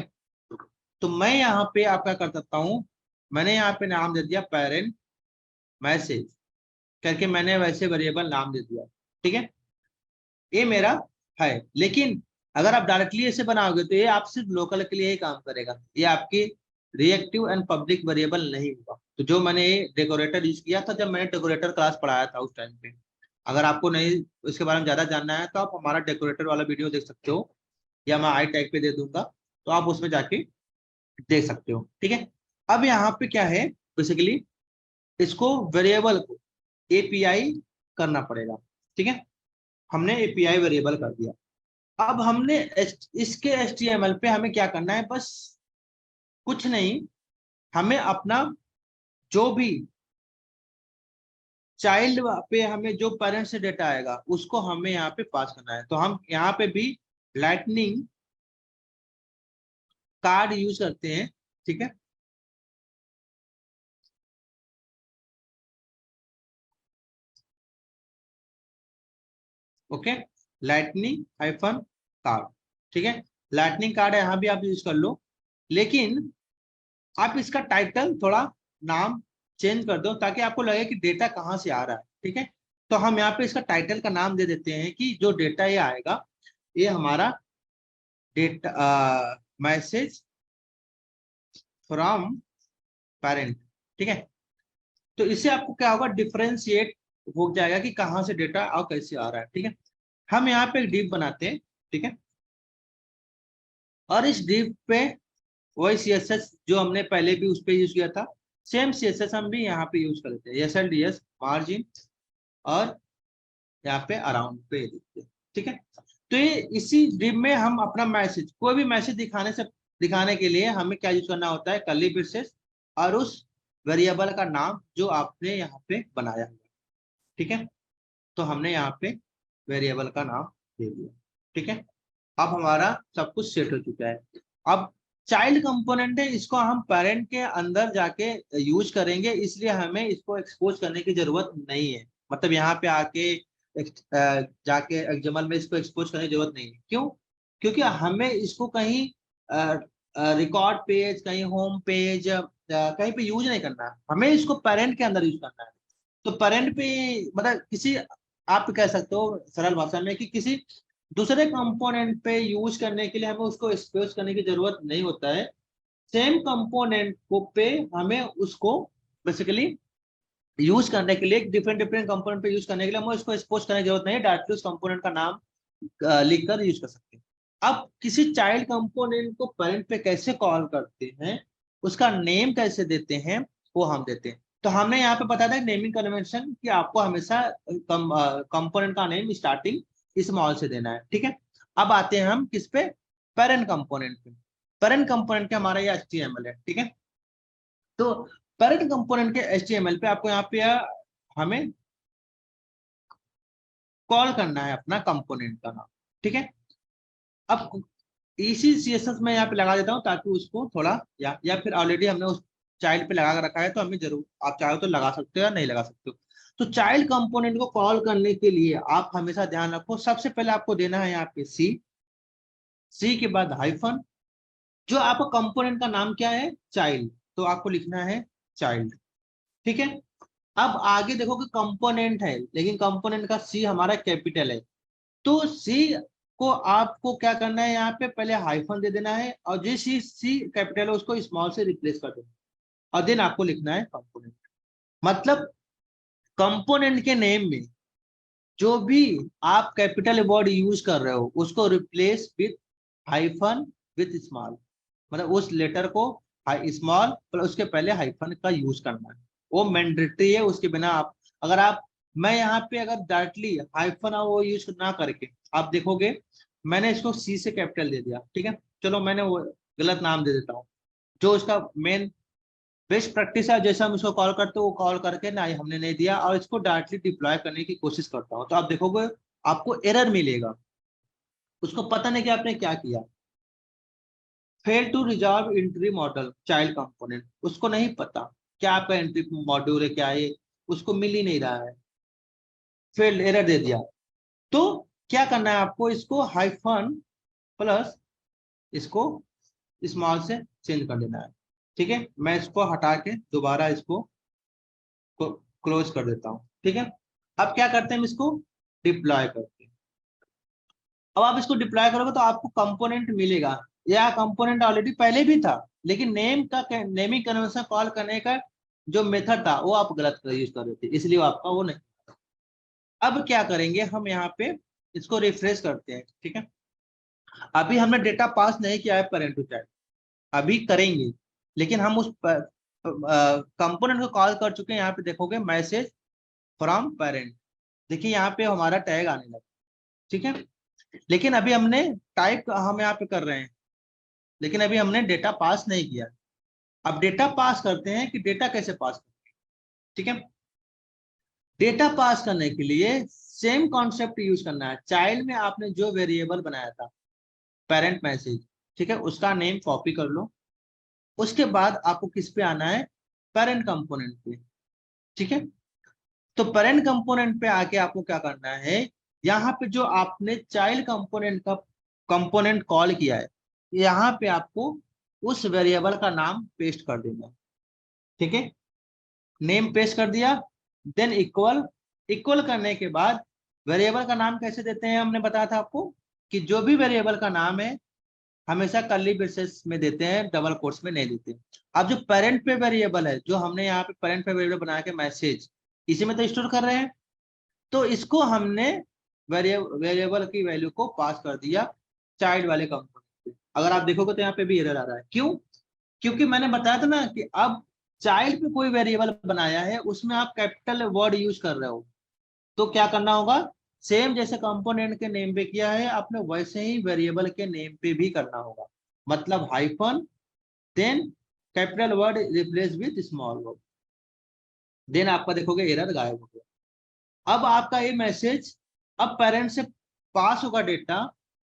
तो मैं यहाँ पे आप क्या कर सकता हूँ, मैंने यहाँ पे नाम दे दिया पेरेंट मैसेज करके, मैंने वैसे वेरिएबल नाम दे दिया, ठीक है। ये मेरा है, लेकिन अगर आप डायरेक्टली ऐसे बनाओगे तो ये आप सिर्फ लोकल के लिए ही काम करेगा, ये आपकी रिएक्टिव एंड पब्लिक वेरिएबल नहीं होगा। तो जो मैंने डेकोरेटर यूज किया था जब मैंने डेकोरेटर क्लास पढ़ाया था उस टाइम पे, अगर आपको नहीं इसके बारे में ज्यादा जानना है तो आप हमारा डेकोरेटर वाला वीडियो देख सकते हो, या मैं आई टैग पे दे दूंगा, तो आप उसमें जाके देख सकते हो, ठीक है। अब यहाँ पे क्या है, बेसिकली इसको वेरिएबल को एपीआई करना पड़ेगा, ठीक है। हमने एपीआई वेरिएबल कर दिया। अब हमने इसके एचटीएमएल पे हमें क्या करना है, बस कुछ नहीं, हमें अपना जो भी चाइल्ड पे हमें जो पेरेंट्स से डेटा आएगा उसको हमें यहाँ पे पास करना है। तो हम यहाँ पे भी लाइटनिंग कार्ड यूज करते हैं, ठीक है। ओके, लाइटनिंग हाइफन कार्ड, ठीक है। लाइटनिंग कार्ड है, यहाँ भी आप यूज कर लो, लेकिन आप इसका टाइटल थोड़ा नाम चेंज कर दो ताकि आपको लगे कि डेटा कहाँ से आ रहा है, ठीक है। तो हम यहाँ पे इसका टाइटल का नाम दे देते हैं कि जो डेटा ये आएगा ये हमारा डेटा मैसेज फ्रॉम पेरेंट, ठीक है। तो इससे आपको क्या होगा, डिफरेंशिएट हो जाएगा कि कहाँ से डेटा और कैसे आ रहा है, ठीक है। हम यहाँ पे एक डिव बनाते हैं, ठीक है, और इस डिव पे वही सीएसएस जो हमने पहले भी उस पे यूज किया था, सेम सीएसएस हम भी यहाँ पे यूज कर लेते हैं, एसएलडीएस मार्जिन और यहाँ पे अराउंड पे देखते हैं, ठीक है। तो ये इसी डिव में हम अपना मैसेज, कोई भी मैसेज दिखाने के लिए हमें क्या यूज करना होता है, कर्ली ब्रेसेस और उस वेरिएबल का नाम जो आपने यहाँ पे बनाया है, ठीक है। तो हमने यहाँ पे वेरिएबल का नाम दे दिया, ठीक है। अब हमारा सब कुछ सेट हो चुका है। अब चाइल्ड कंपोनेंट है, इसको हम पेरेंट के अंदर जाके यूज करेंगे, इसलिए हमें इसको एक्सपोज करने की जरूरत नहीं है। मतलब यहाँ पे आके जाके एक्सएमएल में इसको एक्सपोज करने की जरूरत नहीं है। क्यों? क्योंकि हमें इसको कहीं रिकॉर्ड पेज, कहीं होम पेज, कहीं पे यूज नहीं करना है, हमें इसको पेरेंट के अंदर यूज करना है। तो पेरेंट पे मतलब किसी, आप कह सकते हो सरल भाषा में कि किसी दूसरे कंपोनेंट पे यूज करने के लिए हमें उसको एक्सपोज करने की जरूरत नहीं होता है। सेम कंपोनेंट को पे हमें उसको बेसिकली यूज करने के लिए, डिफरेंट डिफरेंट कंपोनेंट पे यूज करने के लिए हमें उसको एक्सपोज करने की जरूरत नहीं है, डायरेक्टली उस कंपोनेंट का नाम लिखकर यूज कर सकते हैं। अब किसी चाइल्ड कंपोनेंट को पेरेंट पे कैसे कॉल करते हैं, उसका नेम कैसे देते हैं, वो हम देते हैं। तो हमने यहाँ पे बताया था नेमिंग कन्वेंशन कि आपको हमेशा कंपोनेंट का नेम स्टार्टिंग स्मॉल से देना है, ठीक है। अब आते हैं हम किस पे, पेरेंट कंपोनेंट पे। पेरेंट कंपोनेंट के हमारा ये HTML है, ठीक है। तो पेरेंट कंपोनेंट के HTML पे आपको यहाँ पे हमें कॉल करना है अपना कंपोनेंट का नाम, ठीक है। अब इसी CSS में यहाँ पे लगा देता हूँ ताकि उसको थोड़ा, या फिर ऑलरेडी हमने उस चाइल्ड पे लगा कर रखा है तो हमें जरूर, आप चाहो तो लगा सकते हो या नहीं लगा सकते हो। तो चाइल्ड कंपोनेंट को कॉल करने के लिए आप हमेशा ध्यान रखो, सबसे पहले आपको देना है यहाँ पे सी के बाद हाइफन, जो आपका कंपोनेंट का नाम क्या है, चाइल्ड, तो आपको लिखना है चाइल्ड, ठीक है। अब आगे देखो कि कंपोनेंट है, लेकिन कंपोनेंट का सी हमारा कैपिटल है, तो सी को आपको क्या करना है, यहाँ पे पहले हाइफन दे देना है, और जो सी कैपिटल है उसको स्मॉल से रिप्लेस कर देना, और देन आपको लिखना है कंपोनेंट। मतलब कंपोनेंट के नेम में जो भी आप कैपिटल वर्ड यूज कर रहे हो उसको replace with hyphen with small, मतलब उस लेटर को स्मॉल पर उसके पहले हाइफन का यूज करना है, वो मैंडेटरी है। उसके बिना आप, अगर आप, मैं यहाँ पे अगर डायरेक्टली हाइफन वो यूज ना करके, आप देखोगे मैंने इसको सी से कैपिटल दे दिया, ठीक है। चलो मैंने वो गलत नाम दे देता हूँ, जो उसका मेन बेस्ट प्रैक्टिस है, जैसे हम इसको कॉल करते हो वो कॉल करके ना, हमने नहीं दिया, और इसको डायरेक्टली डिप्लॉय करने की कोशिश करता हूँ, तो आप देखोगे आपको एरर मिलेगा, उसको पता नहीं कि आपने क्या किया। Fail to resolve entry model child component, उसको नहीं पता क्या आपका एंट्री मॉड्यूल है, क्या है, उसको मिल ही नहीं रहा है, फेल एरर दे दिया। तो क्या करना है आपको, इसको हाइफन प्लस इसको स्मॉल से चेंज कर देना है, ठीक है। मैं इसको हटा के दोबारा इसको क्लोज कर देता हूँ, ठीक है। अब क्या करते हैं, हम इसको डिप्लॉय करते हैं। अब आप इसको डिप्लॉय करोगे तो आपको कंपोनेंट मिलेगा, या कंपोनेंट ऑलरेडी पहले भी था, लेकिन नेमिंग कन्वेंशन कॉल करने का जो मेथड था वो आप गलत यूज कर रहे थे, इसलिए वो आपका वो नहीं। अब क्या करेंगे, हम यहाँ पे इसको रिफ्रेश करते हैं, ठीक है। अभी हमने डेटा पास नहीं किया है पेरेंट टू चाइल्ड, अभी करेंगे, लेकिन हम उस कंपोनेंट को कॉल कर चुके हैं। यहाँ पे देखोगे मैसेज फ्रॉम पेरेंट, देखिए यहाँ पे हमारा टैग आने लगा, ठीक है। लेकिन अभी हमने टाइप हम यहाँ पे कर रहे हैं, लेकिन अभी हमने डेटा पास नहीं किया। अब डेटा पास करते हैं कि डेटा कैसे पास करते हैं, ठीक है। डेटा पास करने के लिए सेम कॉन्सेप्ट यूज करना है। चाइल्ड में आपने जो वेरिएबल बनाया था पेरेंट मैसेज, ठीक है, उसका नेम कॉपी कर लो। उसके बाद आपको किस पे आना है, पेरेंट कंपोनेंट पे, ठीक है। तो पेरेंट कंपोनेंट पे आके आपको क्या करना है, यहाँ पे जो आपने चाइल्ड कंपोनेंट का कंपोनेंट कॉल किया है, यहाँ पे आपको उस वेरिएबल का नाम पेस्ट कर देना है, ठीक है। नेम पेस्ट कर दिया, देन इक्वल, इक्वल करने के बाद वेरिएबल का नाम कैसे देते हैं, हमने बताया था आपको कि जो भी वेरिएबल का नाम है हमेशा कर्ली ब्रेसेस में देते हैं, डबल कोट्स में नहीं देते। अब जो पेरेंट पे वेरिएबल है, जो हमने यहाँ पे पेरेंट पे वेरिएबल बना के मैसेज इसी में तो स्टोर कर रहे हैं, तो इसको हमने वेरिएबल की वैल्यू को पास कर दिया चाइल्ड वाले कंपोनेंट पे। अगर आप देखोगे तो यहाँ पे भी एरर आ रहा है, क्यों? क्योंकि मैंने बताया था ना कि अब चाइल्ड पे कोई वेरिएबल बनाया है, उसमें आप कैपिटल वर्ड यूज कर रहे हो, तो क्या करना होगा, सेम जैसे कंपोनेंट के नेम पे किया है आपने, वैसे ही वेरिएबल के नेम पे भी करना होगा। मतलब hyphen, then capital word replace with small word, then आपका देखोगे एरर गायब हो गया। अब आपका ये मैसेज अब पेरेंट से पास होगा डेटा,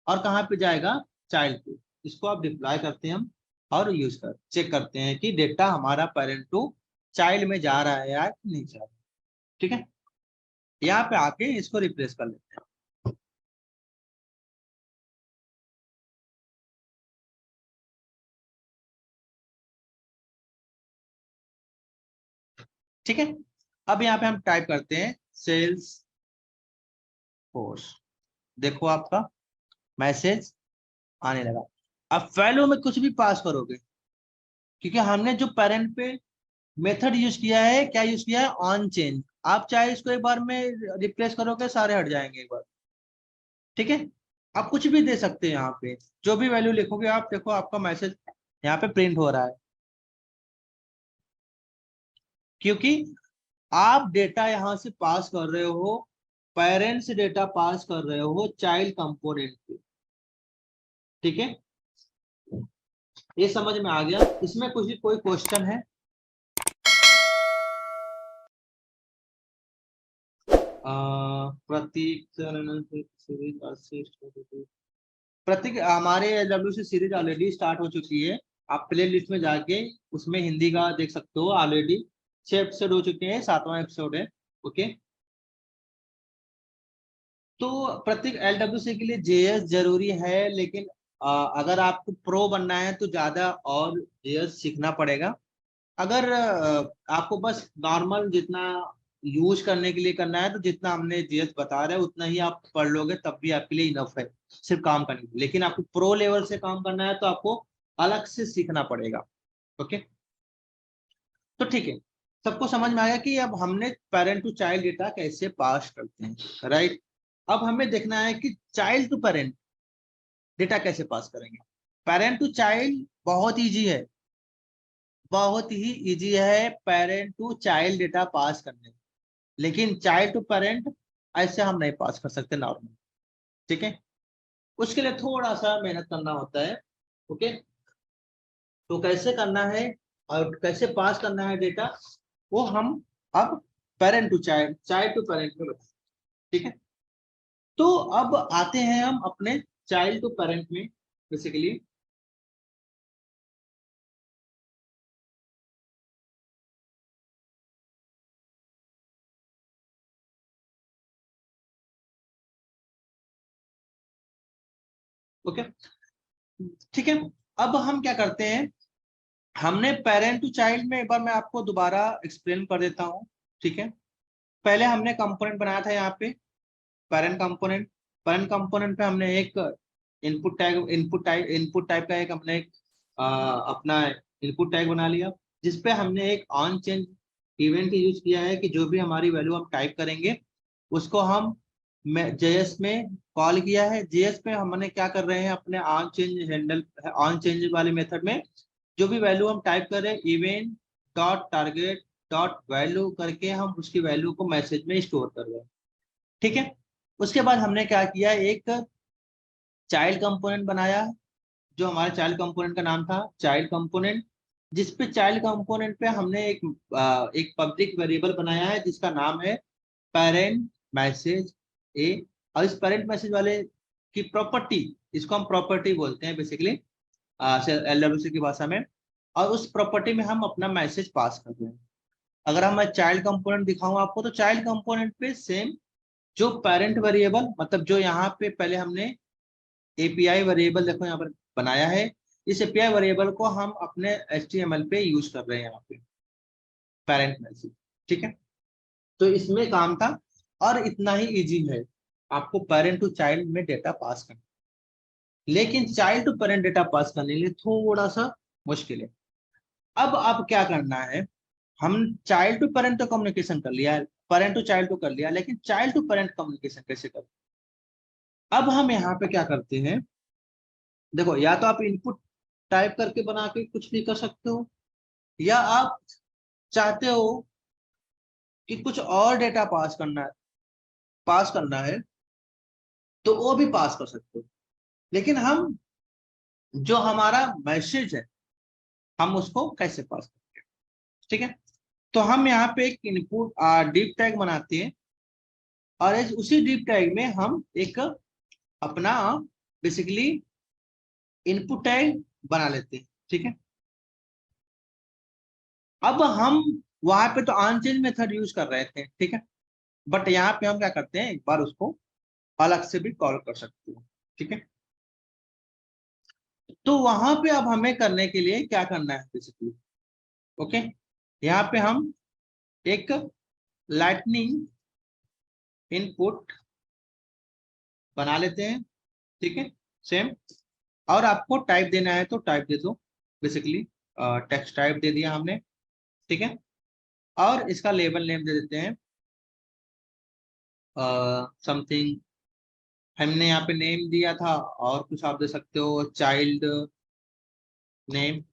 और कहाँ पे जाएगा, चाइल्ड पे। इसको आप डिप्लॉय करते हैं हम, और यूज कर चेक करते हैं कि डेटा हमारा पेरेंट टू चाइल्ड में जा रहा है या नहीं जा रहा है। ठीक है, यहाँ पे आके इसको रिप्लेस कर लेते हैं। ठीक है, अब यहाँ पे हम टाइप करते हैं सेल्स फोर्स। देखो आपका मैसेज आने लगा। अब वैल्यू में कुछ भी पास करोगे, क्योंकि हमने जो पेरेंट पे मेथड यूज किया है, क्या यूज किया है, ऑन चेंज। आप चाहे इसको एक बार में रिप्लेस करोगे सारे हट जाएंगे एक बार। ठीक है, आप कुछ भी दे सकते हैं यहाँ पे, जो भी वैल्यू लिखोगे आप, देखो आपका मैसेज यहाँ पे प्रिंट हो रहा है, क्योंकि आप डेटा यहाँ से पास कर रहे हो, पेरेंट्स से डेटा पास कर रहे हो चाइल्ड कंपोनेंट पे। ठीक है, ये समझ में आ गया? इसमें कुछ कोई क्वेश्चन है? प्रतीक प्रतीक, हमारे AWS सीरीज ऑलरेडी स्टार्ट हो चुकी है। आप प्ले लिस्ट में जाके उसमें हिंदी का देख सकते हो, ऑलरेडी 6 एपिसोड हो चुके हैं, 7वां एपिसोड है। ओके, तो प्रत्येक LWC के लिए JS जरूरी है, लेकिन अगर आपको प्रो बनना है तो ज्यादा और JS सीखना पड़ेगा। अगर आपको बस नॉर्मल जितना यूज करने के लिए करना है, तो जितना हमने JS बता रहे हैं उतना ही आप पढ़ लोगे, तब भी आपके लिए इनफ है सिर्फ काम करने के लिए। लेकिन आपको प्रो लेवल से काम करना है तो आपको अलग से सीखना पड़ेगा। ओके, तो ठीक है, सबको समझ में आया कि अब हमने पेरेंट टू चाइल्ड डेटा कैसे पास करते हैं, राइट? अब हमें देखना है कि चाइल्ड टू पेरेंट डेटा कैसे पास करेंगे। पेरेंट टू चाइल्ड बहुत इजी है, बहुत ही इजी है parent to child data pass करने। लेकिन चाइल्ड टू पेरेंट ऐसे हम नहीं पास कर सकते नॉर्मल। ठीक है, उसके लिए थोड़ा सा मेहनत करना होता है। ओके, तो कैसे करना है और कैसे पास करना है डेटा, वो हम अब parent to child, child to parent में बताएं। ठीक है, तो अब आते हैं हम अपने चाइल्ड टू पेरेंट में। बेसिकली ओके, ठीक है, अब हम क्या करते हैं, हमने पेरेंट टू चाइल्ड में, एक बार मैं आपको दोबारा एक्सप्लेन कर देता हूँ। ठीक है, पहले हमने कंपोनेंट बनाया था यहाँ पे पेरेंट कंपोनेंट। पेरेंट कंपोनेंट पे हमने एक इनपुट टाइप का एक हमने अपना इनपुट टैग बना लिया, जिसपे हमने एक ऑन चेंज इवेंट यूज किया है कि जो भी हमारी वैल्यू हम टाइप करेंगे उसको हम JS में कॉल किया है। JS पे हमने क्या कर रहे हैं, अपने on change handle, on change वाले मेथड में जो भी वैल्यू हम टाइप करें, event dot target dot value करके हम उसकी वैल्यू को मैसेज में स्टोर कर रहे हैं। ठीक है, उसके बाद हमने क्या किया, एक चाइल्ड कंपोनेंट बनाया, जो हमारे चाइल्ड कंपोनेंट का नाम था चाइल्ड कंपोनेंट, जिसपे चाइल्ड कंपोनेंट पे हमने एक पब्लिक वेरिएबल बनाया है जिसका नाम है पेरेंट मैसेज ए। और इस पेरेंट मैसेज वाले की प्रॉपर्टी, इसको हम प्रॉपर्टी बोलते हैं बेसिकली LWC की भाषा में, और उस प्रॉपर्टी में हम अपना मैसेज पास कर रहे हैं। अगर हम चाइल्ड कंपोनेंट दिखाऊं आपको, तो चाइल्ड कंपोनेंट पे सेम जो पेरेंट वेरिएबल, मतलब जो यहाँ पे पहले हमने API वेरिएबल देखो यहाँ पर बनाया है, इस API वेरिएबल को हम अपने HTML पे यूज कर रहे हैं यहाँ पे पेरेंट मैसेज। ठीक है, तो इसमें काम था, और इतना ही इजी है आपको पेरेंट टू चाइल्ड में डेटा पास करना। लेकिन child to parent data pass करने के लिए थोड़ा सा मुश्किल है। अब क्या करना है, हम चाइल्ड टू पेरेंट तो कम्युनिकेशन कर लिया है, पेरेंट टू चाइल्ड तो कर लिया, लेकिन चाइल्ड टू पेरेंट कम्युनिकेशन कैसे करें। अब हम यहाँ पे क्या करते हैं, देखो, या तो आप इनपुट टाइप करके बना के कुछ भी कर सकते हो, या आप चाहते हो कि कुछ और डेटा पास करना है तो वो भी पास कर सकते हो। लेकिन हम जो हमारा मैसेज है हम उसको कैसे पास करते हैं। ठीक है, तो हम यहाँ पे एक इनपुट डीप टैग बनाते हैं, और उसी डीप टैग में हम एक अपना बेसिकली इनपुट टैग बना लेते हैं। ठीक है। अब हम वहां पे तो अनचेंज मेथड यूज कर रहे थे, ठीक है, बट यहाँ पे हम क्या करते हैं, एक बार उसको अलग से भी कॉल कर सकते हो, ठीक है। तो वहां पे अब हमें करने के लिए क्या करना है बेसिकली, ओके, यहाँ पे हम एक लाइटनिंग इनपुट बना लेते हैं, ठीक है, सेम। और आपको टाइप देना है तो टाइप दे दो, बेसिकली टेक्स्ट टाइप दे दिया हमने, ठीक है। और इसका लेबल नेम दे देते हैं समथिंग, हमने यहाँ पे नेम दिया था, और कुछ आप दे सकते हो, चाइल्ड नेम,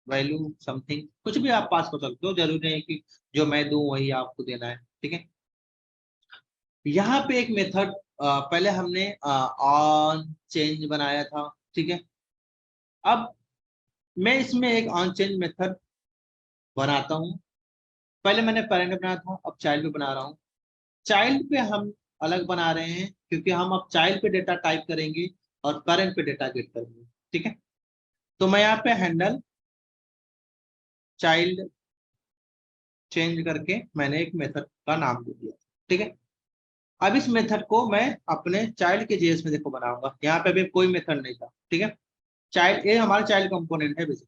वैल्यू समथिंग, कुछ भी आप पास कर सकते हो, जरूरी नहीं है कि जो मैं दूं वही आपको देना है, ठीक है। यहाँ पे एक मेथड पहले हमने ऑन चेंज बनाया था, ठीक है। अब मैं इसमें एक ऑन चेंज मेथड बनाता हूँ। पहले मैंने पेरेंट बनाया था, अब चाइल्ड पे बना रहा हूँ। चाइल्ड पे हम अलग बना रहे हैं क्योंकि हम अब चाइल्ड पे डेटा टाइप करेंगे और पेरेंट पे डेटा गेट करेंगे, ठीक है। तो मैं यहाँ पे हैंडल चाइल्ड चेंज करके मैंने एक मेथड का नाम दे दिया, ठीक है। अब इस मेथड को मैं अपने चाइल्ड के जेएस में देखो बनाऊंगा, यहाँ पे भी कोई मेथड नहीं था, ठीक है। चाइल्ड, ये हमारा चाइल्ड कंपोनेंट है बेसिक,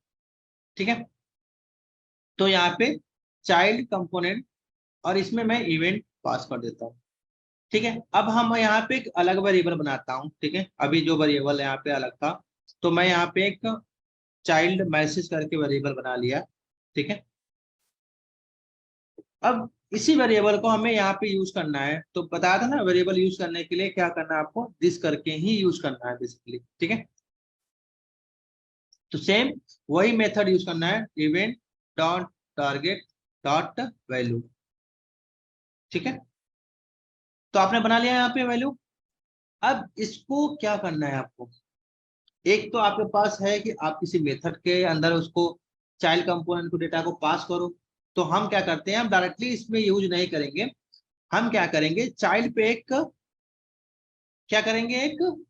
ठीक है। तो यहाँ पे चाइल्ड कंपोनेंट, और इसमें मैं इवेंट पास कर देता हूँ, ठीक है। अब हम यहाँ पे एक अलग वेरिएबल बनाता हूँ, ठीक है। अभी जो वेरिएबल यहाँ पे अलग था, तो मैं यहाँ पे एक चाइल्ड मैसेज करके वेरिएबल बना लिया, ठीक है। अब इसी वेरिएबल को हमें यहाँ पे यूज करना है, तो बताया था ना, वेरिएबल यूज करने के लिए क्या करना है आपको, दिस करके ही यूज करना है बेसिकली, ठीक है। तो सेम वही मेथड यूज करना है, event dot target dot value, ठीक है। तो आपने बना लिया यहाँ पे वैल्यू। अब इसको क्या करना है आपको, एक तो आपके पास है कि आप किसी मेथड के अंदर उसको चाइल्ड कंपोनेंट को डेटा को पास करो, तो हम क्या करते हैं, हम डायरेक्टली इसमें यूज नहीं करेंगे। हम क्या करेंगे, चाइल्ड पे एक क्या करेंगे, एक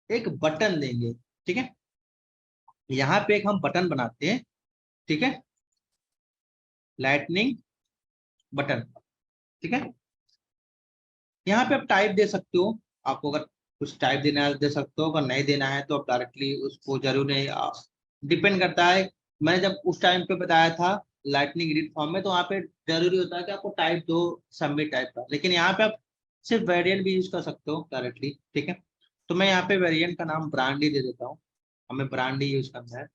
एक बटन देंगे, ठीक है। यहाँ पे एक हम बटन बनाते हैं, ठीक है, लाइटनिंग बटन, ठीक है। यहाँ पे आप टाइप दे सकते हो, आपको अगर कुछ टाइप देना है दे सकते हो, अगर नहीं देना है तो आप डायरेक्टली उसको, जरूर नहीं, डिपेंड करता है। मैंने जब उस टाइम पे बताया था लाइटनिंग एडिट फॉर्म में, तो वहाँ पे जरूरी होता है कि आपको टाइप दो सबमिट टाइप का, लेकिन यहाँ पे आप सिर्फ वेरिएंट भी यूज कर सकते हो डायरेक्टली, ठीक है। तो मैं यहाँ पे वेरिएंट का नाम ब्रांडी दे देता हूँ, हमें ब्रांडी यूज करना है।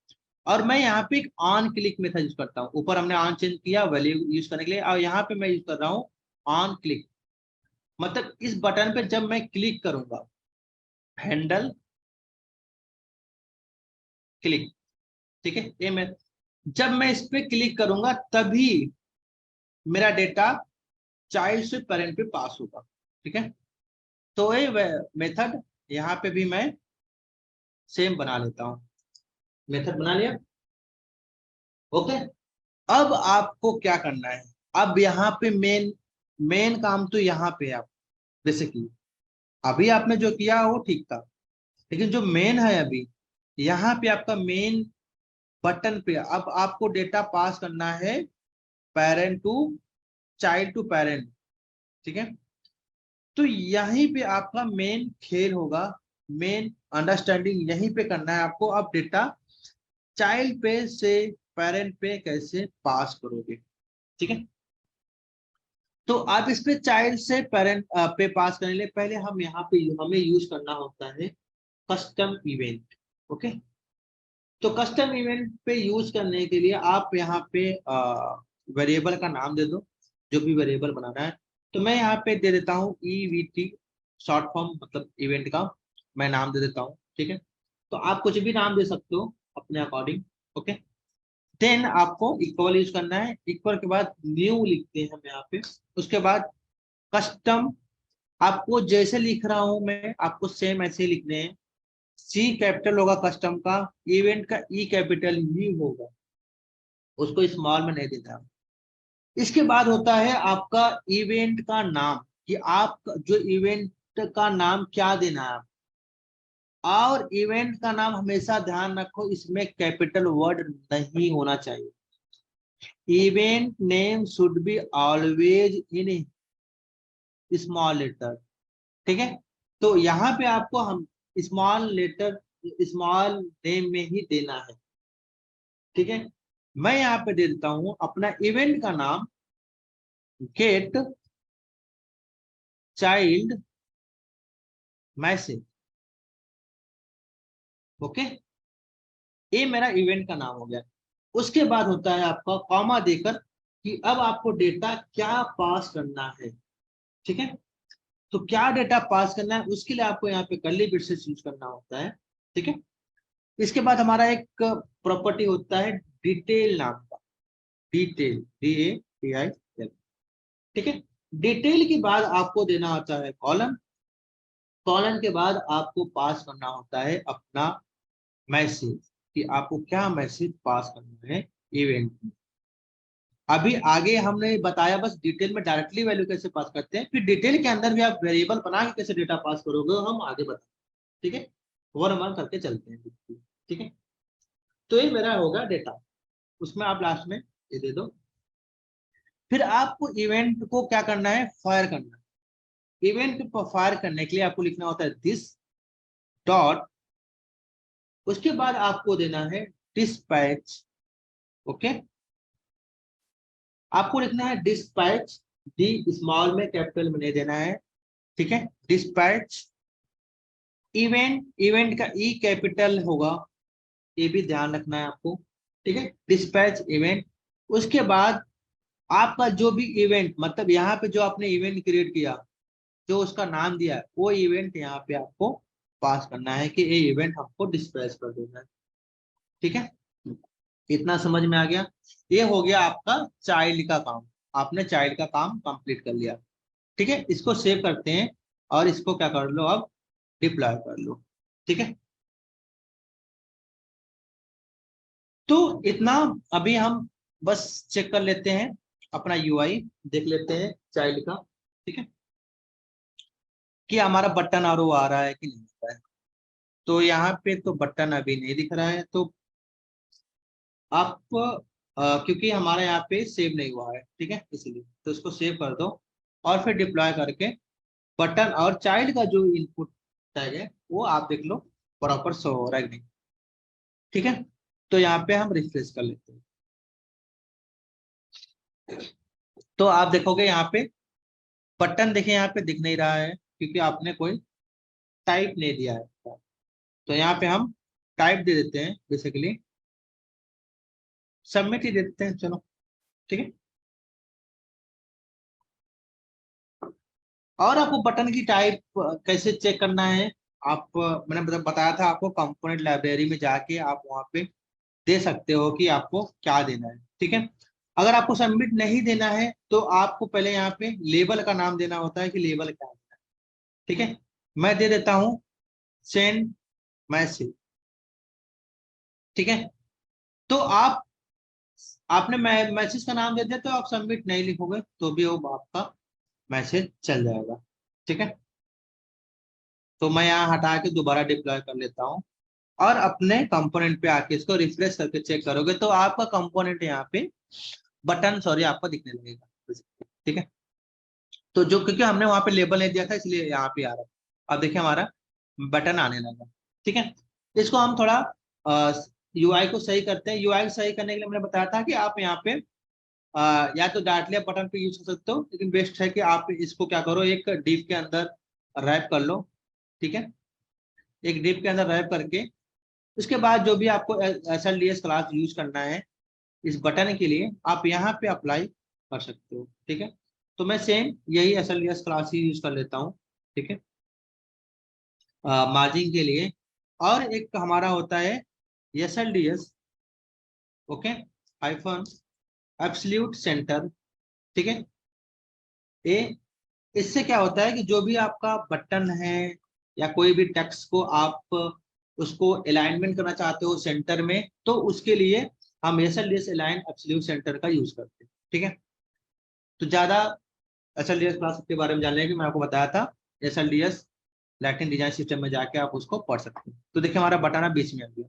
और मैं यहाँ पे एक ऑन क्लिक मेथड यूज करता हूँ, ऊपर हमने ऑन चेंज किया वैल्यू यूज करने के लिए, और यहाँ पे मैं यूज कर रहा हूँ ऑन क्लिक, मतलब इस बटन पे जब मैं क्लिक करूंगा, हैंडल क्लिक, ठीक है, ये मैं जब मैं इस पे क्लिक करूंगा तभी मेरा डेटा चाइल्ड से पेरेंट पे पास होगा, ठीक है। तो ये मेथड यहाँ पे भी मैं सेम बना लेता हूँ, मेथड बना लिया, ओके। अब आपको क्या करना है, अब यहाँ पे मेन मेन काम तो यहाँ पे आप बेसिकली, अभी आपने जो किया वो ठीक था, लेकिन जो मेन है अभी, यहाँ पे आपका मेन बटन पे अब आपको डेटा पास करना है, parent to child to parent, ठीक है। तो यहीं पे आपका मेन खेल होगा, मेन अंडरस्टैंडिंग यहीं पे करना है आपको। अब डेटा चाइल्ड पे से पेरेंट पे कैसे पास करोगे, ठीक है। तो आप इस पे चाइल्ड से पेरेंट पे पास करने के लिए पहले हम यहाँ पे हमें यूज करना होता है कस्टम इवेंट, ओके। तो कस्टम इवेंट पे यूज करने के लिए आप यहाँ पे वेरिएबल का नाम दे दो, जो भी वेरिएबल बनाना है। तो मैं यहाँ पे दे देता हूँ EVT, शॉर्ट फॉर्म मतलब इवेंट का मैं नाम दे देता हूँ, ठीक है। तो आप कुछ भी नाम दे सकते हो अपने अकॉर्डिंग, ओके। देन आपको इक्वल यूज करना है, इक्वल के बाद न्यू लिखते हैं हम यहाँ पे, उसके बाद कस्टम, आपको जैसे लिख रहा हूं मैं आपको सेम ऐसे ही लिखने हैं। C कैपिटल होगा कस्टम का, इवेंट का E कैपिटल ही होगा, उसको स्मॉल में नहीं देता। इसके बाद होता है आपका इवेंट का नाम, कि आप जो इवेंट का नाम क्या देना है, और इवेंट का नाम हमेशा ध्यान रखो, इसमें कैपिटल वर्ड नहीं होना चाहिए। Event name should be always in small letter, ठीक है। तो यहाँ पे आपको हम स्मॉल लेटर, स्मॉल नेम में ही देना है, ठीक है। मैं यहाँ पे दे देता हूं अपना इवेंट का नाम, गेट चाइल्ड मैसेज, ओके। ये मेरा इवेंट का नाम हो गया। उसके बाद होता है आपका कॉमा देकर कि अब आपको डेटा क्या पास करना है, ठीक है। तो क्या डेटा पास करना है उसके लिए आपको यहाँ पे कर्ली ब्रेसेस यूज करना होता है, ठीक है। इसके बाद हमारा एक प्रॉपर्टी होता है डिटेल नाम का, डिटेल, DATEIL, ठीक है। डिटेल के बाद आपको देना होता है कॉलन, कॉलन के बाद आपको पास करना होता है अपना मैसेज, कि आपको क्या मैसेज पास करना है इवेंट में। अभी आगे हमने बताया बस डिटेल में डायरेक्टली वैल्यू कैसे पास करते हैं, फिर डिटेल के अंदर भी आप वेरिएबल बना के कैसे डेटा पास करोगे हम आगे बताएं, ठीक है। वन वन करके चलते हैं, ठीक है। तो ये मेरा होगा डेटा, उसमें आप लास्ट में ये दे दो। फिर आपको इवेंट को क्या करना है, फायर करना है। इवेंट को फायर करने के लिए आपको लिखना होता है दिस डॉट, उसके बाद आपको देना है डिस्पैच, ओके। आपको लिखना है डिस्पैच, डी स्मॉल में कैपिटल में नहीं देना है, ठीक है। डिस्पैच इवेंट, इवेंट का ई कैपिटल होगा, ये भी ध्यान रखना है आपको, ठीक है। डिस्पैच इवेंट, उसके बाद आपका जो भी इवेंट, मतलब यहाँ पे जो आपने इवेंट क्रिएट किया, जो उसका नाम दिया है वो इवेंट यहाँ पे आपको पास करना है कि ये इवेंट हमको डिस्पैच कर देना है, ठीक है। इतना समझ में आ गया। ये हो गया आपका चाइल्ड का काम, आपने चाइल्ड का काम कंप्लीट कर लिया, ठीक है। इसको सेव करते हैं और इसको क्या कर लो अब, डिप्लॉय कर लो, ठीक है। तो इतना अभी हम बस चेक कर लेते हैं, अपना यूआई देख लेते हैं चाइल्ड का, ठीक है, कि हमारा बटन और वो आ रहा है कि नहीं आ रहा है। तो यहाँ पे तो बटन अभी नहीं दिख रहा है, तो आप क्योंकि हमारे यहाँ पे सेव नहीं हुआ है, ठीक है, इसलिए तो इसको सेव कर दो और फिर डिप्लॉय करके बटन और चाइल्ड का जो इनपुट टैग है वो आप देख लो प्रॉपर शो हो रहा है कि नहीं, ठीक है। तो यहाँ पे हम रिफ्रेश कर लेते हैं, तो आप देखोगे यहाँ पे बटन देखिए यहाँ पे दिख नहीं रहा है क्योंकि आपने कोई टाइप नहीं दिया है। तो यहाँ पे हम टाइप दे देते हैं, बेसिकली सबमिट ही दे देते हैं, चलो, ठीक है। और आपको बटन की टाइप कैसे चेक करना है, आप मैंने बताया था आपको, कंपोनेंट लाइब्रेरी में जाके आप वहाँ पे दे सकते हो कि आपको क्या देना है, ठीक है। अगर आपको सबमिट नहीं देना है तो आपको पहले यहाँ पे लेबल का नाम देना होता है कि लेबल क्या है, ठीक है। मैं दे देता हूँ सेंड मैसेज, ठीक है। तो आप आपने मैसेज का नाम दे दिया तो आप सबमिट नहीं लिखोगे तो भी वो आपका मैसेज चल जाएगा, ठीक है। तो मैं यहाँ हटा के दोबारा डिप्लॉय कर लेता हूँ और अपने कंपोनेंट पे आके इसको रिफ्रेश करके चेक करोगे तो आपका कंपोनेंट यहाँ पे बटन सॉरी आपको दिखने लगेगा, ठीक है। तो जो क्योंकि हमने वहां पे लेबल नहीं दिया था इसलिए यहाँ पे आ रहा है, अब देखिए हमारा बटन आने लगा, ठीक है। इसको हम थोड़ा यूआई को सही करते हैं। यूआई को सही करने के लिए मैंने बताया था कि आप यहाँ पे या तो डायरेक्टली आप बटन पे यूज कर सकते हो, लेकिन बेस्ट है कि आप इसको क्या करो, एक डिव के अंदर रैप कर लो, ठीक है। एक डिव के अंदर रैप करके उसके बाद जो भी आपको SLDS क्लास यूज करना है इस बटन के लिए आप यहाँ पे अप्लाई कर सकते हो, ठीक है। तो मैं सेम यही SLDS क्लास ही यूज कर लेता हूँ, ठीक है, मार्जिन के लिए। और एक हमारा होता है SLDS, okay, hyphen absolute centre, ठीक है। ये इससे क्या होता है कि जो भी आपका बटन है या कोई भी टेक्स्ट को आप उसको अलाइनमेंट करना चाहते हो सेंटर में, तो उसके लिए हम SLDS अलाइन एब्सोल्यूट सेंटर का यूज करते हैं, ठीक है। तो ज्यादा SLDS क्लास के बारे में जानने के मैं आपको बताया था SLDS लैटिन डिजाइन सिस्टम में जाके आप उसको पढ़ सकते हैं। तो देखिए हमारा बटन बीच में आ गया,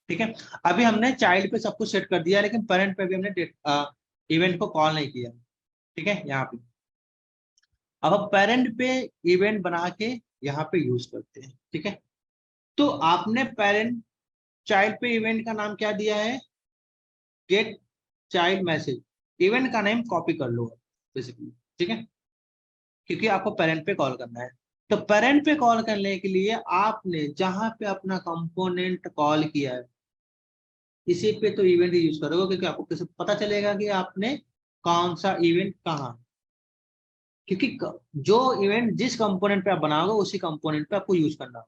ठीक है। अभी हमने चाइल्ड पे सब कुछ सेट कर दिया, लेकिन पेरेंट पे भी हमने इवेंट को कॉल नहीं किया, ठीक है। यहाँ पे अब हम पेरेंट पे इवेंट बना के यहाँ पे यूज करते हैं, ठीक है। तो आपने पेरेंट चाइल्ड पे इवेंट का नाम क्या दिया है, गेट चाइल्ड मैसेज। इवेंट का नेम कॉपी कर लो बेसिकली, ठीक है, क्योंकि आपको पेरेंट पे कॉल करना है। तो पेरेंट पे कॉल करने के लिए आपने जहां पे अपना कंपोनेंट कॉल किया है इसी पे तो इवेंट यूज करोगे, क्योंकि आपको कैसे पता चलेगा कि आपने कौन सा इवेंट कहाँ, क्योंकि जो इवेंट जिस कंपोनेंट पे आप बनाओगे उसी कंपोनेंट पे आपको यूज करना।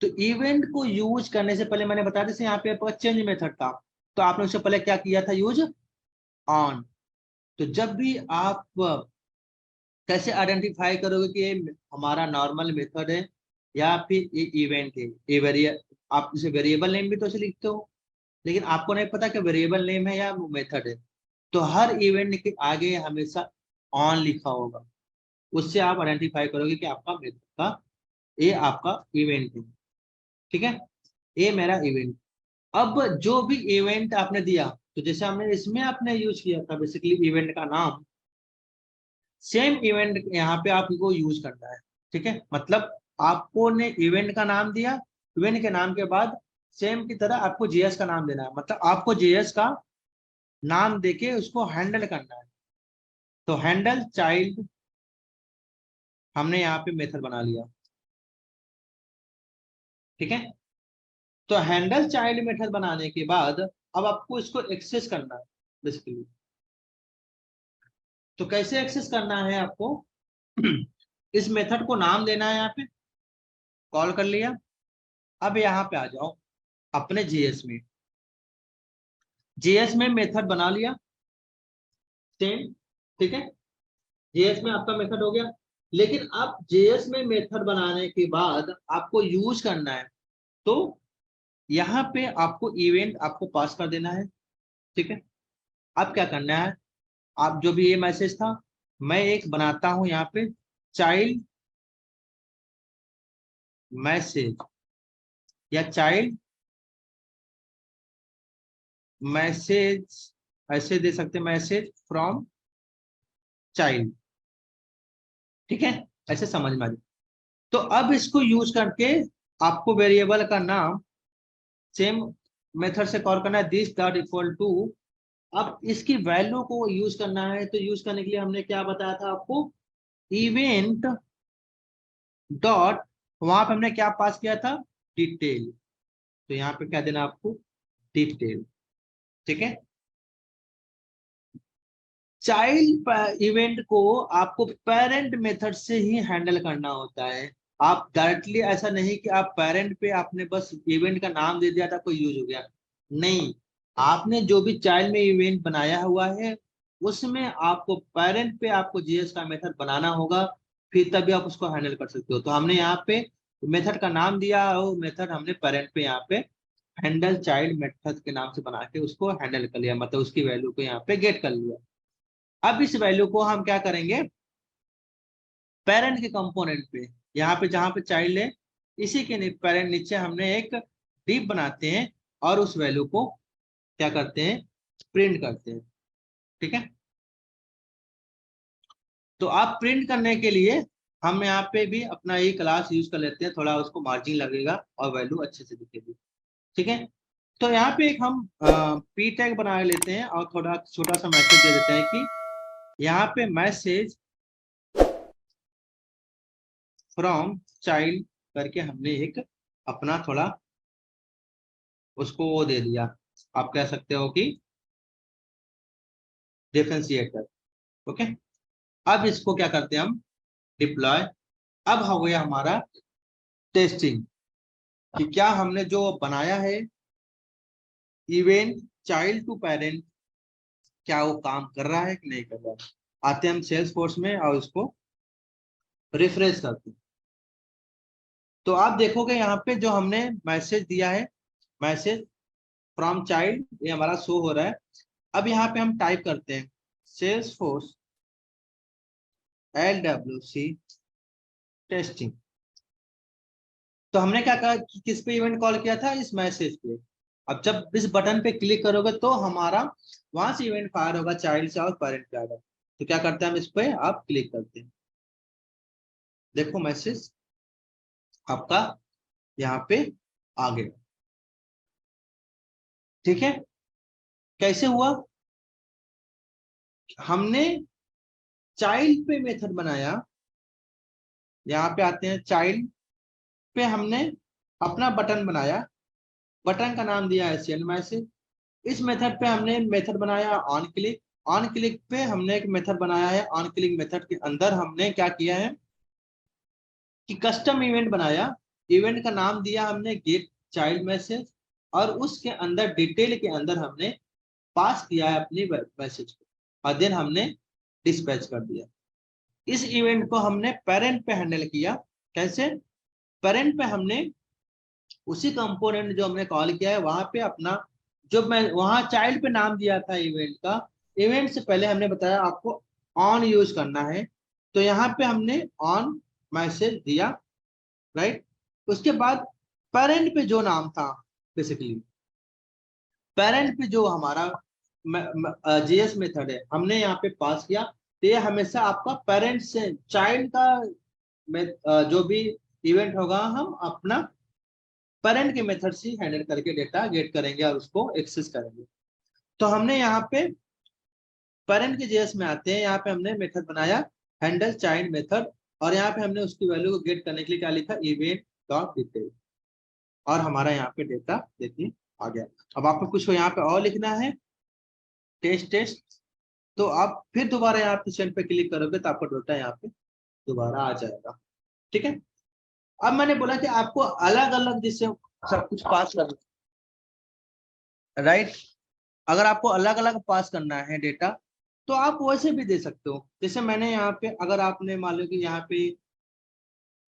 तो इवेंट को यूज करने से पहले मैंने बताया जैसे यहाँ पे आपका चेंज मेथड था, तो आपने उससे पहले क्या किया था, यूज ऑन। तो जब भी आप कैसे आइडेंटिफाई करोगे कि ये हमारा नॉर्मल मेथड है या फिर ये इवेंट है, ये आप इसे वेरिएबल नेम भी तो ऐसे लिखते हो, लेकिन आपको नहीं पता कि वेरिएबल नेम है या मेथड है। तो हर इवेंट के आगे हमेशा ऑन लिखा होगा, उससे आप आइडेंटिफाई करोगे कि आपका मेथड का ये आपका इवेंट है, ठीक है। ये मेरा इवेंट। अब जो भी इवेंट आपने दिया, तो जैसे हमने इसमें आपने यूज किया था बेसिकली इवेंट का नाम, सेम इवेंट यहाँ पे आपको यूज करना है, ठीक है। मतलब आपको ने इवेंट का नाम दिया, इवेंट के नाम के बाद सेम की तरह आपको जेएस का नाम देना है, मतलब आपको जेएस का नाम देके उसको हैंडल करना है। तो हैंडल चाइल्ड हमने यहाँ पे मेथड बना लिया, ठीक है। तो हैंडल चाइल्ड मेथड बनाने के बाद अब आपको इसको एक्सेस करना है बेसिकली। तो कैसे एक्सेस करना है आपको, इस मेथड को नाम देना है, यहाँ पे कॉल कर लिया। अब यहाँ पे आ जाओ अपने जेएस में, जेएस में मेथड बना लिया सेम, ठीक है। जेएस में आपका मेथड हो गया, लेकिन अब जेएस में मेथड बनाने के बाद आपको यूज करना है, तो यहाँ पे आपको इवेंट आपको पास कर देना है, ठीक है। अब क्या करना है, आप जो भी ये मैसेज था मैं एक बनाता हूं यहाँ पे चाइल्ड मैसेज या चाइल्ड मैसेज, ऐसे दे सकते मैसेज फ्रॉम चाइल्ड, ठीक है, ऐसे समझ में आ जाए। तो अब इसको यूज करके आपको वेरिएबल का नाम सेम मेथड से कॉल करना है, दिस डॉट इक्वल टू। अब इसकी वैल्यू को यूज करना है, तो यूज करने के लिए हमने क्या बताया था आपको, इवेंट डॉट, वहां पे हमने क्या पास किया था, डिटेल। तो यहाँ पे क्या देना आपको, डिटेल, ठीक है। चाइल्ड इवेंट को आपको पेरेंट मेथड से ही हैंडल करना होता है। आप डायरेक्टली ऐसा नहीं कि आप पेरेंट पे आपने बस इवेंट का नाम दे दिया था कोई यूज हो गया, नहीं। आपने जो भी चाइल्ड में इवेंट बनाया हुआ है उसमें आपको पेरेंट पे आपको जेएस का मेथड बनाना होगा, फिर तभी आप उसको हैंडल कर सकते हो। तो हमने यहाँ पे मेथड का नाम दिया, वो मेथड हमने पेरेंट पे यहाँ पे हैंडल चाइल्ड मेथड के नाम से बना के उसको हैंडल कर लिया, मतलब उसकी वैल्यू को यहाँ पे गेट कर लिया। अब इस वैल्यू को हम क्या करेंगे, पेरेंट के कंपोनेंट पे, यहाँ पे जहां पे चाइल्ड है इसी के पेरेंट नीचे हमने एक डिव बनाते हैं और उस वैल्यू को क्या करते हैं, प्रिंट करते हैं, ठीक है। तो आप प्रिंट करने के लिए हम यहाँ पे भी अपना ये क्लास यूज कर लेते हैं, थोड़ा उसको मार्जिन लगेगा और वैल्यू अच्छे से दिखेगी, ठीक है। तो यहाँ पे एक हम पी टैग बना लेते हैं और थोड़ा छोटा सा मैसेज दे देते हैं कि यहाँ पे मैसेज फ्रॉम चाइल्ड करके हमने एक अपना थोड़ा उसको वो दे दिया, आप कह सकते हो कि डिफरेंशिएटर, ओके। अब इसको क्या करते हैं हम, डिप्लॉय। अब हो गया हमारा टेस्टिंग कि क्या हमने जो बनाया है इवेंट चाइल्ड टू पेरेंट, क्या वो काम कर रहा है कि नहीं कर रहा है। आते हैं हम सेल्स फोर्स में और उसको रिफ्रेश करते हैं। तो आप देखोगे यहाँ पे जो हमने मैसेज दिया है, मैसेज फ्रॉम चाइल्ड, ये हमारा शो हो रहा है। अब यहाँ पे हम टाइप करते हैं सेल्स फोर्स LWC टेस्टिंग, तो हमने क्या कहा कि किस पे इवेंट कॉल किया था, इस मैसेज पे। अब जब इस बटन पे क्लिक करोगे तो हमारा वहां से इवेंट फायर होगा, चाइल्ड से और पेरेंट पे आएगा। तो क्या करते हैं हम, इस पे आप क्लिक करते हैं, देखो मैसेज आपका यहाँ पे आ गया। ठीक है, कैसे हुआ, हमने चाइल्ड पे मेथड बनाया, यहाँ पे आते हैं चाइल्ड पे, हमने अपना बटन बनाया, बटन का नाम दिया है सेंड मैसेज। इस मेथड पे हमने मेथड बनाया ऑन क्लिक, ऑन क्लिक पे हमने एक मेथड बनाया है, ऑन क्लिक मेथड के अंदर हमने क्या किया है कि कस्टम इवेंट बनाया, इवेंट का नाम दिया हमने गेट चाइल्ड मैसेज, और उसके अंदर डिटेल के अंदर हमने पास किया है अपनी मैसेज को, और देन हमने डिस्पैच कर दिया। इस इवेंट को हमने पेरेंट पे हैंडल किया। कैसे, पेरेंट पे हमने उसी कंपोनेंट जो हमने कॉल किया है वहां पे अपना, जो मैं वहां चाइल्ड पे नाम दिया था इवेंट का, इवेंट से पहले हमने बताया आपको ऑन यूज करना है, तो यहाँ पे हमने ऑन मैसेज दिया, राइट। उसके बाद पेरेंट पे जो नाम था, बेसिकली पेरेंट पे जो हमारा जेएस मेथड है हमने यहाँ पे पास किया, तो ये हमेशा आपका पेरेंट से चाइल्ड का जो भी इवेंट होगा हम अपना पेरेंट के मेथड से हैंडल करके डेटा गेट करेंगे और उसको एक्सेस करेंगे। तो हमने यहाँ पे पेरेंट के जेएस में आते हैं, यहाँ पे हमने मेथड बनाया हैंडल चाइल्ड मेथड, और यहाँ पे हमने उसकी वैल्यू को गेट करने के लिए क्या लिखा, इवेंट डॉट डिटेल, और हमारा यहाँ पे डेटा देखिए आ गया। अब आपको कुछ यहाँ पे और लिखना है, टेस्ट टेस्ट, तो आप फिर दोबारा यहाँ पे सेंड पे क्लिक करोगे तो आपका डेटा यहाँ पे दोबारा आ जाएगा। ठीक है, अब मैंने बोला कि आपको अलग अलग जिससे सब कुछ पास करना, राइट, अगर आपको अलग अलग पास करना है डेटा तो आप वैसे भी दे सकते हो। जैसे मैंने यहाँ पे, अगर आपने मान लो कि यहाँ पे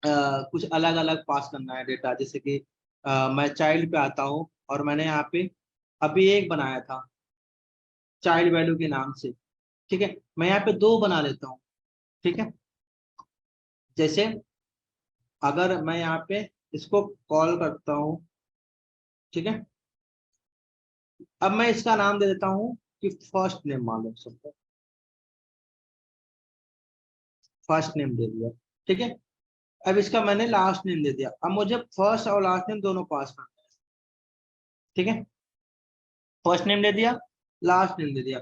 कुछ अलग अलग पास करना है डेटा, जैसे कि मैं चाइल्ड पे आता हूँ और मैंने यहाँ पे अभी एक बनाया था चाइल्ड वैल्यू के नाम से, ठीक है, मैं यहाँ पे दो बना लेता हूँ। ठीक है, जैसे अगर मैं यहाँ पे इसको कॉल करता हूँ, ठीक है, अब मैं इसका नाम दे देता हूँ कि फर्स्ट नेम मान लो सबको, फर्स्ट नेम दे दिया। ठीक है, अब इसका मैंने लास्ट नेम दे दिया, अब मुझे फर्स्ट और लास्ट नेम दोनों पास करना है। ठीक है, फर्स्ट नेम दे दिया, लास्ट नेम दे दिया।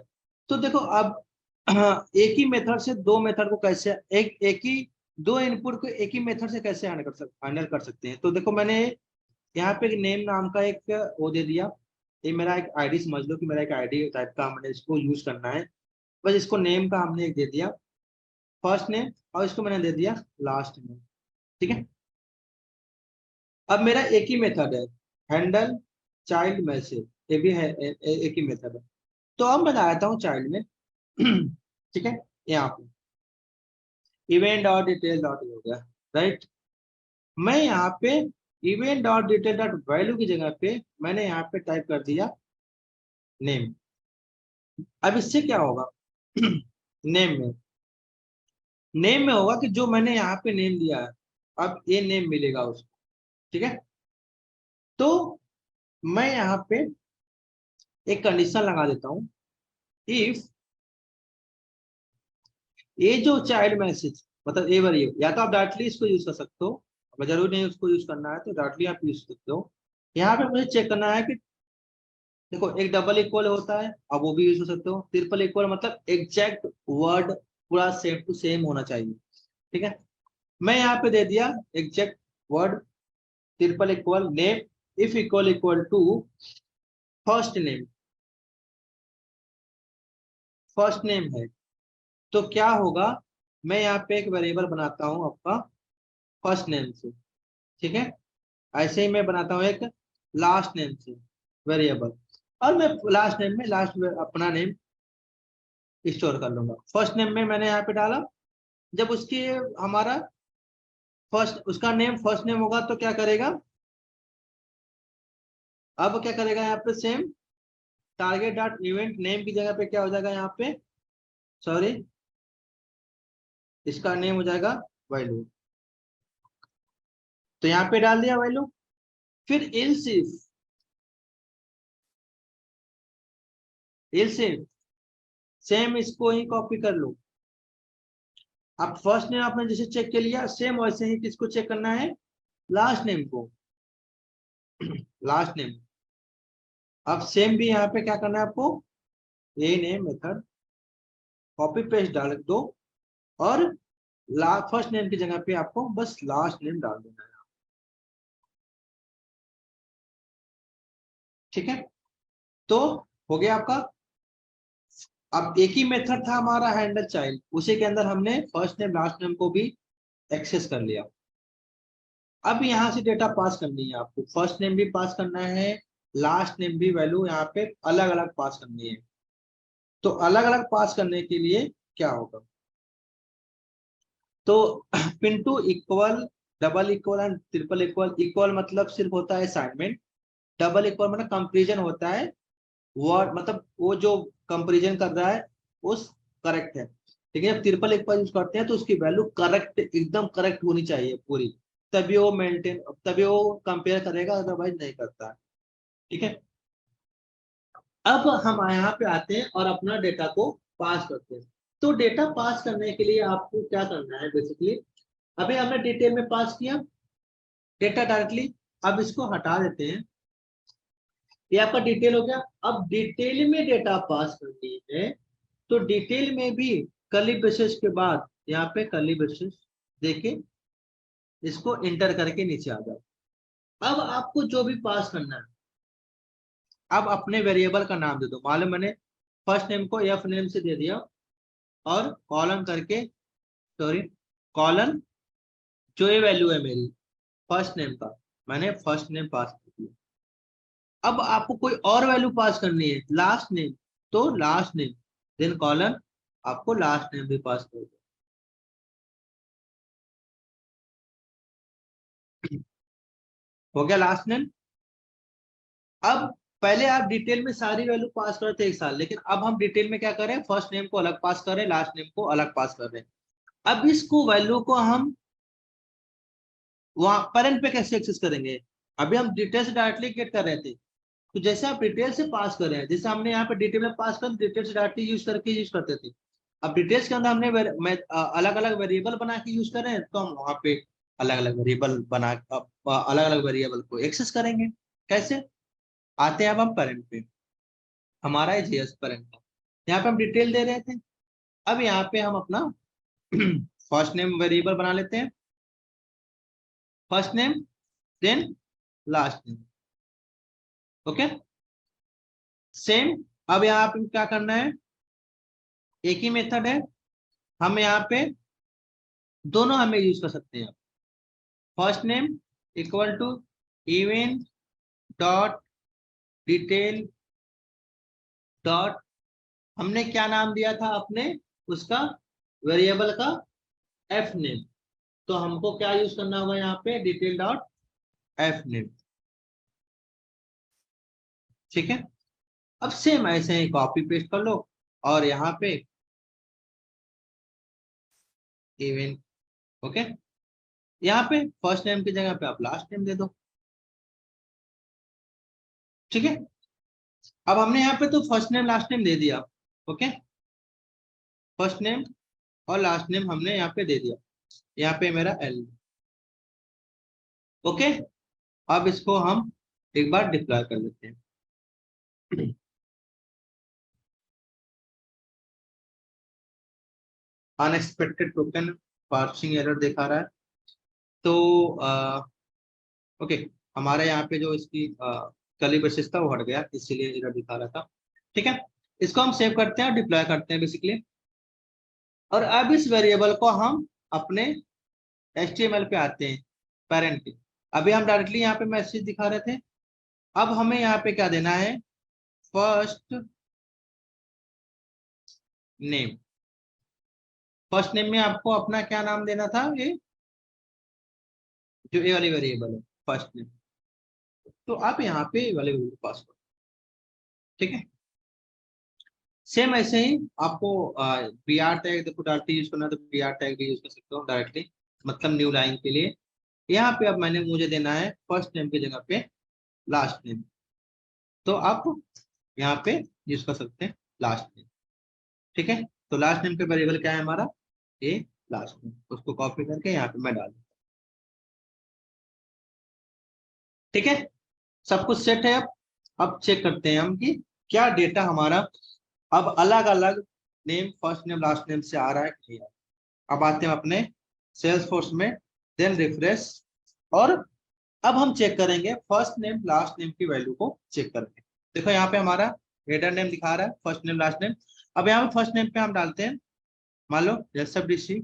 तो देखो अब एक ही मेथड से दो मेथड को कैसे, एक ही दो इनपुट को एक ही मेथड से कैसे हैंडल कर सकते हैं। तो देखो मैंने यहाँ पे एक नेम नाम का एक वो दे दिया, ये मेरा एक आईडी समझ लो कि मेरा एक आईडी टाइप का मैंने इसको यूज करना है, बस इसको नेम का हमने एक दे दिया फर्स्ट नेम, और इसको मैंने दे दिया लास्ट नेम। ठीक है, अब मेरा एक ही मेथड है हैंडल चाइल्ड मैसेज, ये भी है एक ही मेथड है। तो अब मैं आता हूँ चाइल्ड में ठीक है, यहाँ पे इवेंट डॉट डिटेल डॉट हो गया, राइट। मैं यहाँ पे event dot detail dot value की जगह पे मैंने यहाँ पे टाइप कर दिया नेम। अब इससे क्या होगा नेम में होगा कि जो मैंने यहाँ पे नेम दिया है अब ये नेम मिलेगा उसको। ठीक है, तो मैं यहाँ पे एक कंडीशन लगा देता हूँ, इफ ये जो चाइल्ड मैसेज मतलब ए बार या तो आप डायरेक्टली इसको यूज कर सकते हो, अगर जरूरी नहीं उसको यूज करना है तो डायरेक्टली आप यूज करते हो। यहाँ पे मुझे चेक करना है कि देखो एक डबल इक्वल होता है, अब वो भी यूज कर सकते हो, ट्रिपल इक्वल मतलब एग्जैक्ट वर्ड पूरा सेम टू सेम होना चाहिए। ठीक है, मैं यहाँ पे दे दिया exact word triple equal name if equal to first name, first name है तो क्या होगा, मैं यहाँ पे एक वेरिएबल बनाता हूँ आपका फर्स्ट नेम से। ठीक है, ऐसे ही मैं बनाता हूँ एक लास्ट नेम से वेरिएबल, और मैं लास्ट नेम में लास्ट में अपना नेम स्टोर कर लूंगा। फर्स्ट नेम में मैंने यहाँ पे डाला, जब उसकी हमारा फर्स्ट उसका नेम फर्स्ट नेम होगा तो क्या करेगा, अब क्या करेगा यहाँ पे same target dot event name की जगह पे क्या हो जाएगा यहाँ पे, सॉरी इसका नेम हो जाएगा वैल्यू। तो यहाँ पे डाल दिया वैल्यू। फिर एल्स इफ सेम इसको ही कॉपी कर लो। अब फर्स्ट नेम आपने जैसे चेक कर लिया, सेम वैसे ही किसको चेक करना है, लास्ट नेम को। Last name. अब सेम भी यहाँ पे क्या करना है आपको, ये नेम मेथड कॉपी पेस्ट डाल दो, और फर्स्ट नेम की जगह पे आपको बस लास्ट नेम डाल देना है। ठीक है, तो हो गया आपका। अब एक ही मेथड था हमारा हैंडल चाइल्ड, उसी के अंदर हमने फर्स्ट नेम लास्ट नेम को भी एक्सेस कर लिया। अब यहाँ से डेटा पास करनी है आपको, फर्स्ट नेम भी पास करना है, लास्ट नेम भी वैल्यू यहाँ पे अलग अलग पास करनी है। तो अलग अलग पास करने के लिए क्या होगा, तो Pintu equal, double equal and triple equal. Equal मतलब सिर्फ होता है असाइनमेंट, डबल इक्वल मतलब कंपेरिजन होता है, वर्ड मतलब वो जो कंपेरिजन कर रहा है उस करेक्ट है। ठीक है, जब ट्रिपल इक्वल यूज करते हैं तो उसकी वैल्यू करेक्ट, एकदम करेक्ट होनी चाहिए पूरी, तभी वो मेंटेन, तभी वो कंपेयर करेगा, अदरवाइज नहीं करता है। ठीक है, अब हम यहाँ पे आते हैं और अपना डेटा को पास करते हैं। तो डेटा पास करने के लिए आपको क्या करना है बेसिकली, अभी हमने डिटेल में पास किया डेटा डायरेक्टली। अब इसको हटा देते हैं, ये आपका डिटेल हो गया। अब डिटेल में डेटा पास करनी है, तो डिटेल में भी कर्ली ब्रेसेस के बाद यहाँ पे कर्ली ब्रेसेस देके इसको इंटर करके नीचे आ जाओ। अब आपको जो भी पास करना है, अब अपने वेरिएबल का नाम दे दो। मालूम मैंने फर्स्ट नेम को एफ नेम से दे दिया, और कॉलन करके, सॉरी कॉलन, जो ये वैल्यू है मेरी फर्स्ट नेम का, मैंने फर्स्ट नेम पास कर दिया। अब आपको कोई और वैल्यू पास करनी है, लास्ट नेम, तो लास्ट नेम, देन कॉलन, आपको लास्ट नेम भी पास कर दो। हो गया लास्ट नेम। अब पहले आप डिटेल में सारी वैल्यू पास करते एक साल, लेकिन अब हम डिटेल में क्या करें, फर्स्ट नेम को अलग पास करें, लास्ट नेम को अलग पास कर रहे हैं। अब इसको वैल्यू को हम वहां पेरेंट पे कैसे एक्सेस करेंगे, अभी हम डिटेल से डायरेक्टली गेट कर रहे थे। तो जैसे आप डिटेल से पास कर रहे हैं, जैसे हमने यहाँ पे डिटेल में पास कर, डिटेल से डायरेक्टली यूज करके यूज करते थे। अब डिटेल्स के अंदर हमने अलग अलग वेरिएबल बना के यूज कर रहे हैं, तो हम वहाँ पे अलग अलग वेरिएबल बना, अलग अलग वेरिएबल को एक्सेस करेंगे। कैसे, आते हैं अब हम पेरेंट पे, हमारा है जेएस पेरेंट का। यहाँ पे हम डिटेल दे रहे थे, अब यहाँ पे हम अपना फर्स्ट नेम वेरिएबल बना लेते हैं, first name then last name. Okay, same. अब यहाँ पे क्या करना है, एक ही मेथड है, हम यहाँ पे दोनों हमें यूज कर सकते हैं। First name equal to event dot detail dot, हमने क्या नाम दिया था अपने उसका वेरिएबल का, एफ नेम। तो हमको क्या यूज करना होगा यहाँ पे, डिटेल डॉट एफ नेम। ठीक है, अब सेम ऐसे ही कॉपी पेस्ट कर लो, और यहाँ पे इवेंट। ओके, यहाँ पे फर्स्ट नेम की जगह पे आप लास्ट नेम दे दो। ठीक है, अब हमने यहाँ पे तो फर्स्ट नेम लास्ट नेम दे दिया। ओके, फर्स्ट नेम और लास्ट नेम हमने यहाँ पे दे दिया, यहाँ पे मेरा एल। ओके, अब इसको हम एक बार डिप्लॉय कर लेते हैं। अनएक्सपेक्टेड टोकन पार्सिंग एरर दिखा रहा है। तो ओके, हमारे यहाँ पे जो इसकी कर्ली ब्रेसेस था वो हट गया, इसीलिए एरर दिखा रहा था। ठीक है, इसको हम सेव करते हैं और डिप्लॉय करते हैं बेसिकली। और अब इस वेरिएबल को हम अपने HTML पे आते हैं, पेरेंट के। अभी हम डायरेक्टली यहाँ पे मैसेज दिखा रहे थे, अब हमें यहाँ पे क्या देना है, फर्स्ट नेम। फर्स्ट नेम में आपको अपना क्या नाम देना था, ये जो ए वाली वेरिएबल है फर्स्ट नेम, तो आप यहाँ पे ए वाले वेरिएबल पास करो। ठीक है, सेम ऐसे ही आपको br टैग देखो डायरेक्टली यूज करना है, तो br टैग भी यूज कर सकते हो डायरेक्टली, मतलब न्यू लाइन के लिए। यहाँ पे अब मुझे देना है फर्स्ट नेम की जगह पे लास्ट नेम, तो आप यहाँ पे यूज कर सकते हैं लास्ट नेम। ठीक है, तो लास्ट नेम पे वेरिएबल क्या है हमारा, ए लास्ट नेम, उसको कॉपी करके यहाँ पे मैं डाल दूँ। ठीक है, सब कुछ सेट है। अब चेक करते हैं हम कि क्या डेटा हमारा अब अलग अलग name, first name last name से आ रहा है कि नहीं आ रहा। अब आते हैं अपने सेल्स फोर्स में, देन रिफ्रेश, और अब हम चेक करेंगे फर्स्ट नेम लास्ट नेम की वैल्यू को चेक करेंगे। देखो यहाँ पे हमारा हेडर नेम दिखा रहा है फर्स्ट नेम लास्ट नेम। अब यहाँ पे फर्स्ट नेम पे हम डालते हैं, मान लो SFDC,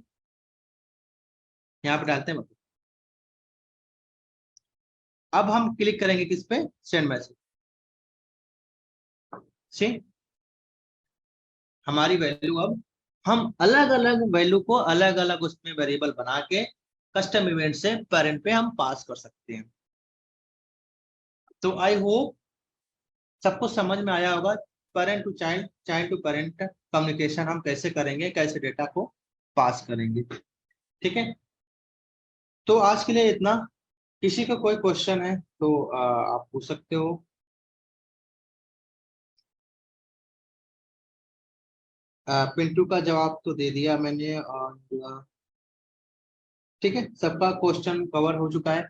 यहाँ पे डालते हैं। अब हम क्लिक करेंगे किस पे, सेंड मैसेज। हमारी वैल्यू, अब हम अलग अलग वैल्यू को अलग अलग उसमें वेरिएबल बना के कस्टम इवेंट से पेरेंट पे हम पास कर सकते हैं। तो आई होप सबको समझ में आया होगा, parent to child, child to parent communication हम कैसे करेंगे, कैसे डेटा को पास करेंगे। ठीक है, तो आज के लिए इतना। किसी का कोई क्वेश्चन है तो आप पूछ सकते हो। पिंटू का जवाब तो दे दिया मैंने, और ठीक है, सबका क्वेश्चन कवर हो चुका है।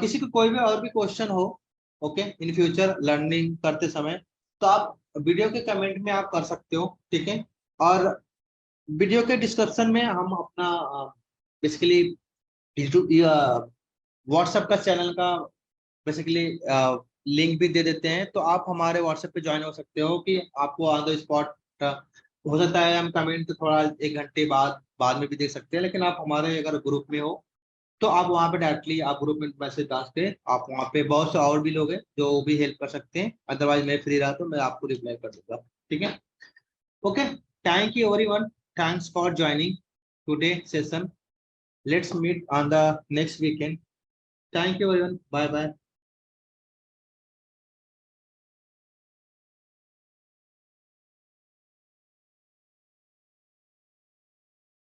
किसी को कोई भी और भी क्वेश्चन हो, ओके, इन फ्यूचर लर्निंग करते समय, तो आप वीडियो के कमेंट में आप कर सकते हो। ठीक है, और वीडियो के डिस्क्रिप्शन में हम अपना बेसिकली व्हाट्सएप का चैनल का बेसिकली लिंक भी दे देते हैं, तो आप हमारे व्हाट्सएप पे ज्वाइन हो सकते हो कि आपको ऑन द स्पॉट हो सकता है हम कमेंट थोड़ा 1 घंटे बाद में भी देख सकते हैं, लेकिन आप हमारे अगर ग्रुप में हो तो आप वहाँ पे डायरेक्टली आप ग्रुप में मैसेज डाल के, आप वहाँ पे बहुत से और भी लोग हैं जो भी हेल्प कर सकते हैं, अदरवाइज मैं फ्री रहा तो मैं आपको रिप्लाई कर दूंगा। ठीक है, okay, thank you everyone, thanks for joining today session, let's meet on the next weekend. Thank you everyone, bye bye.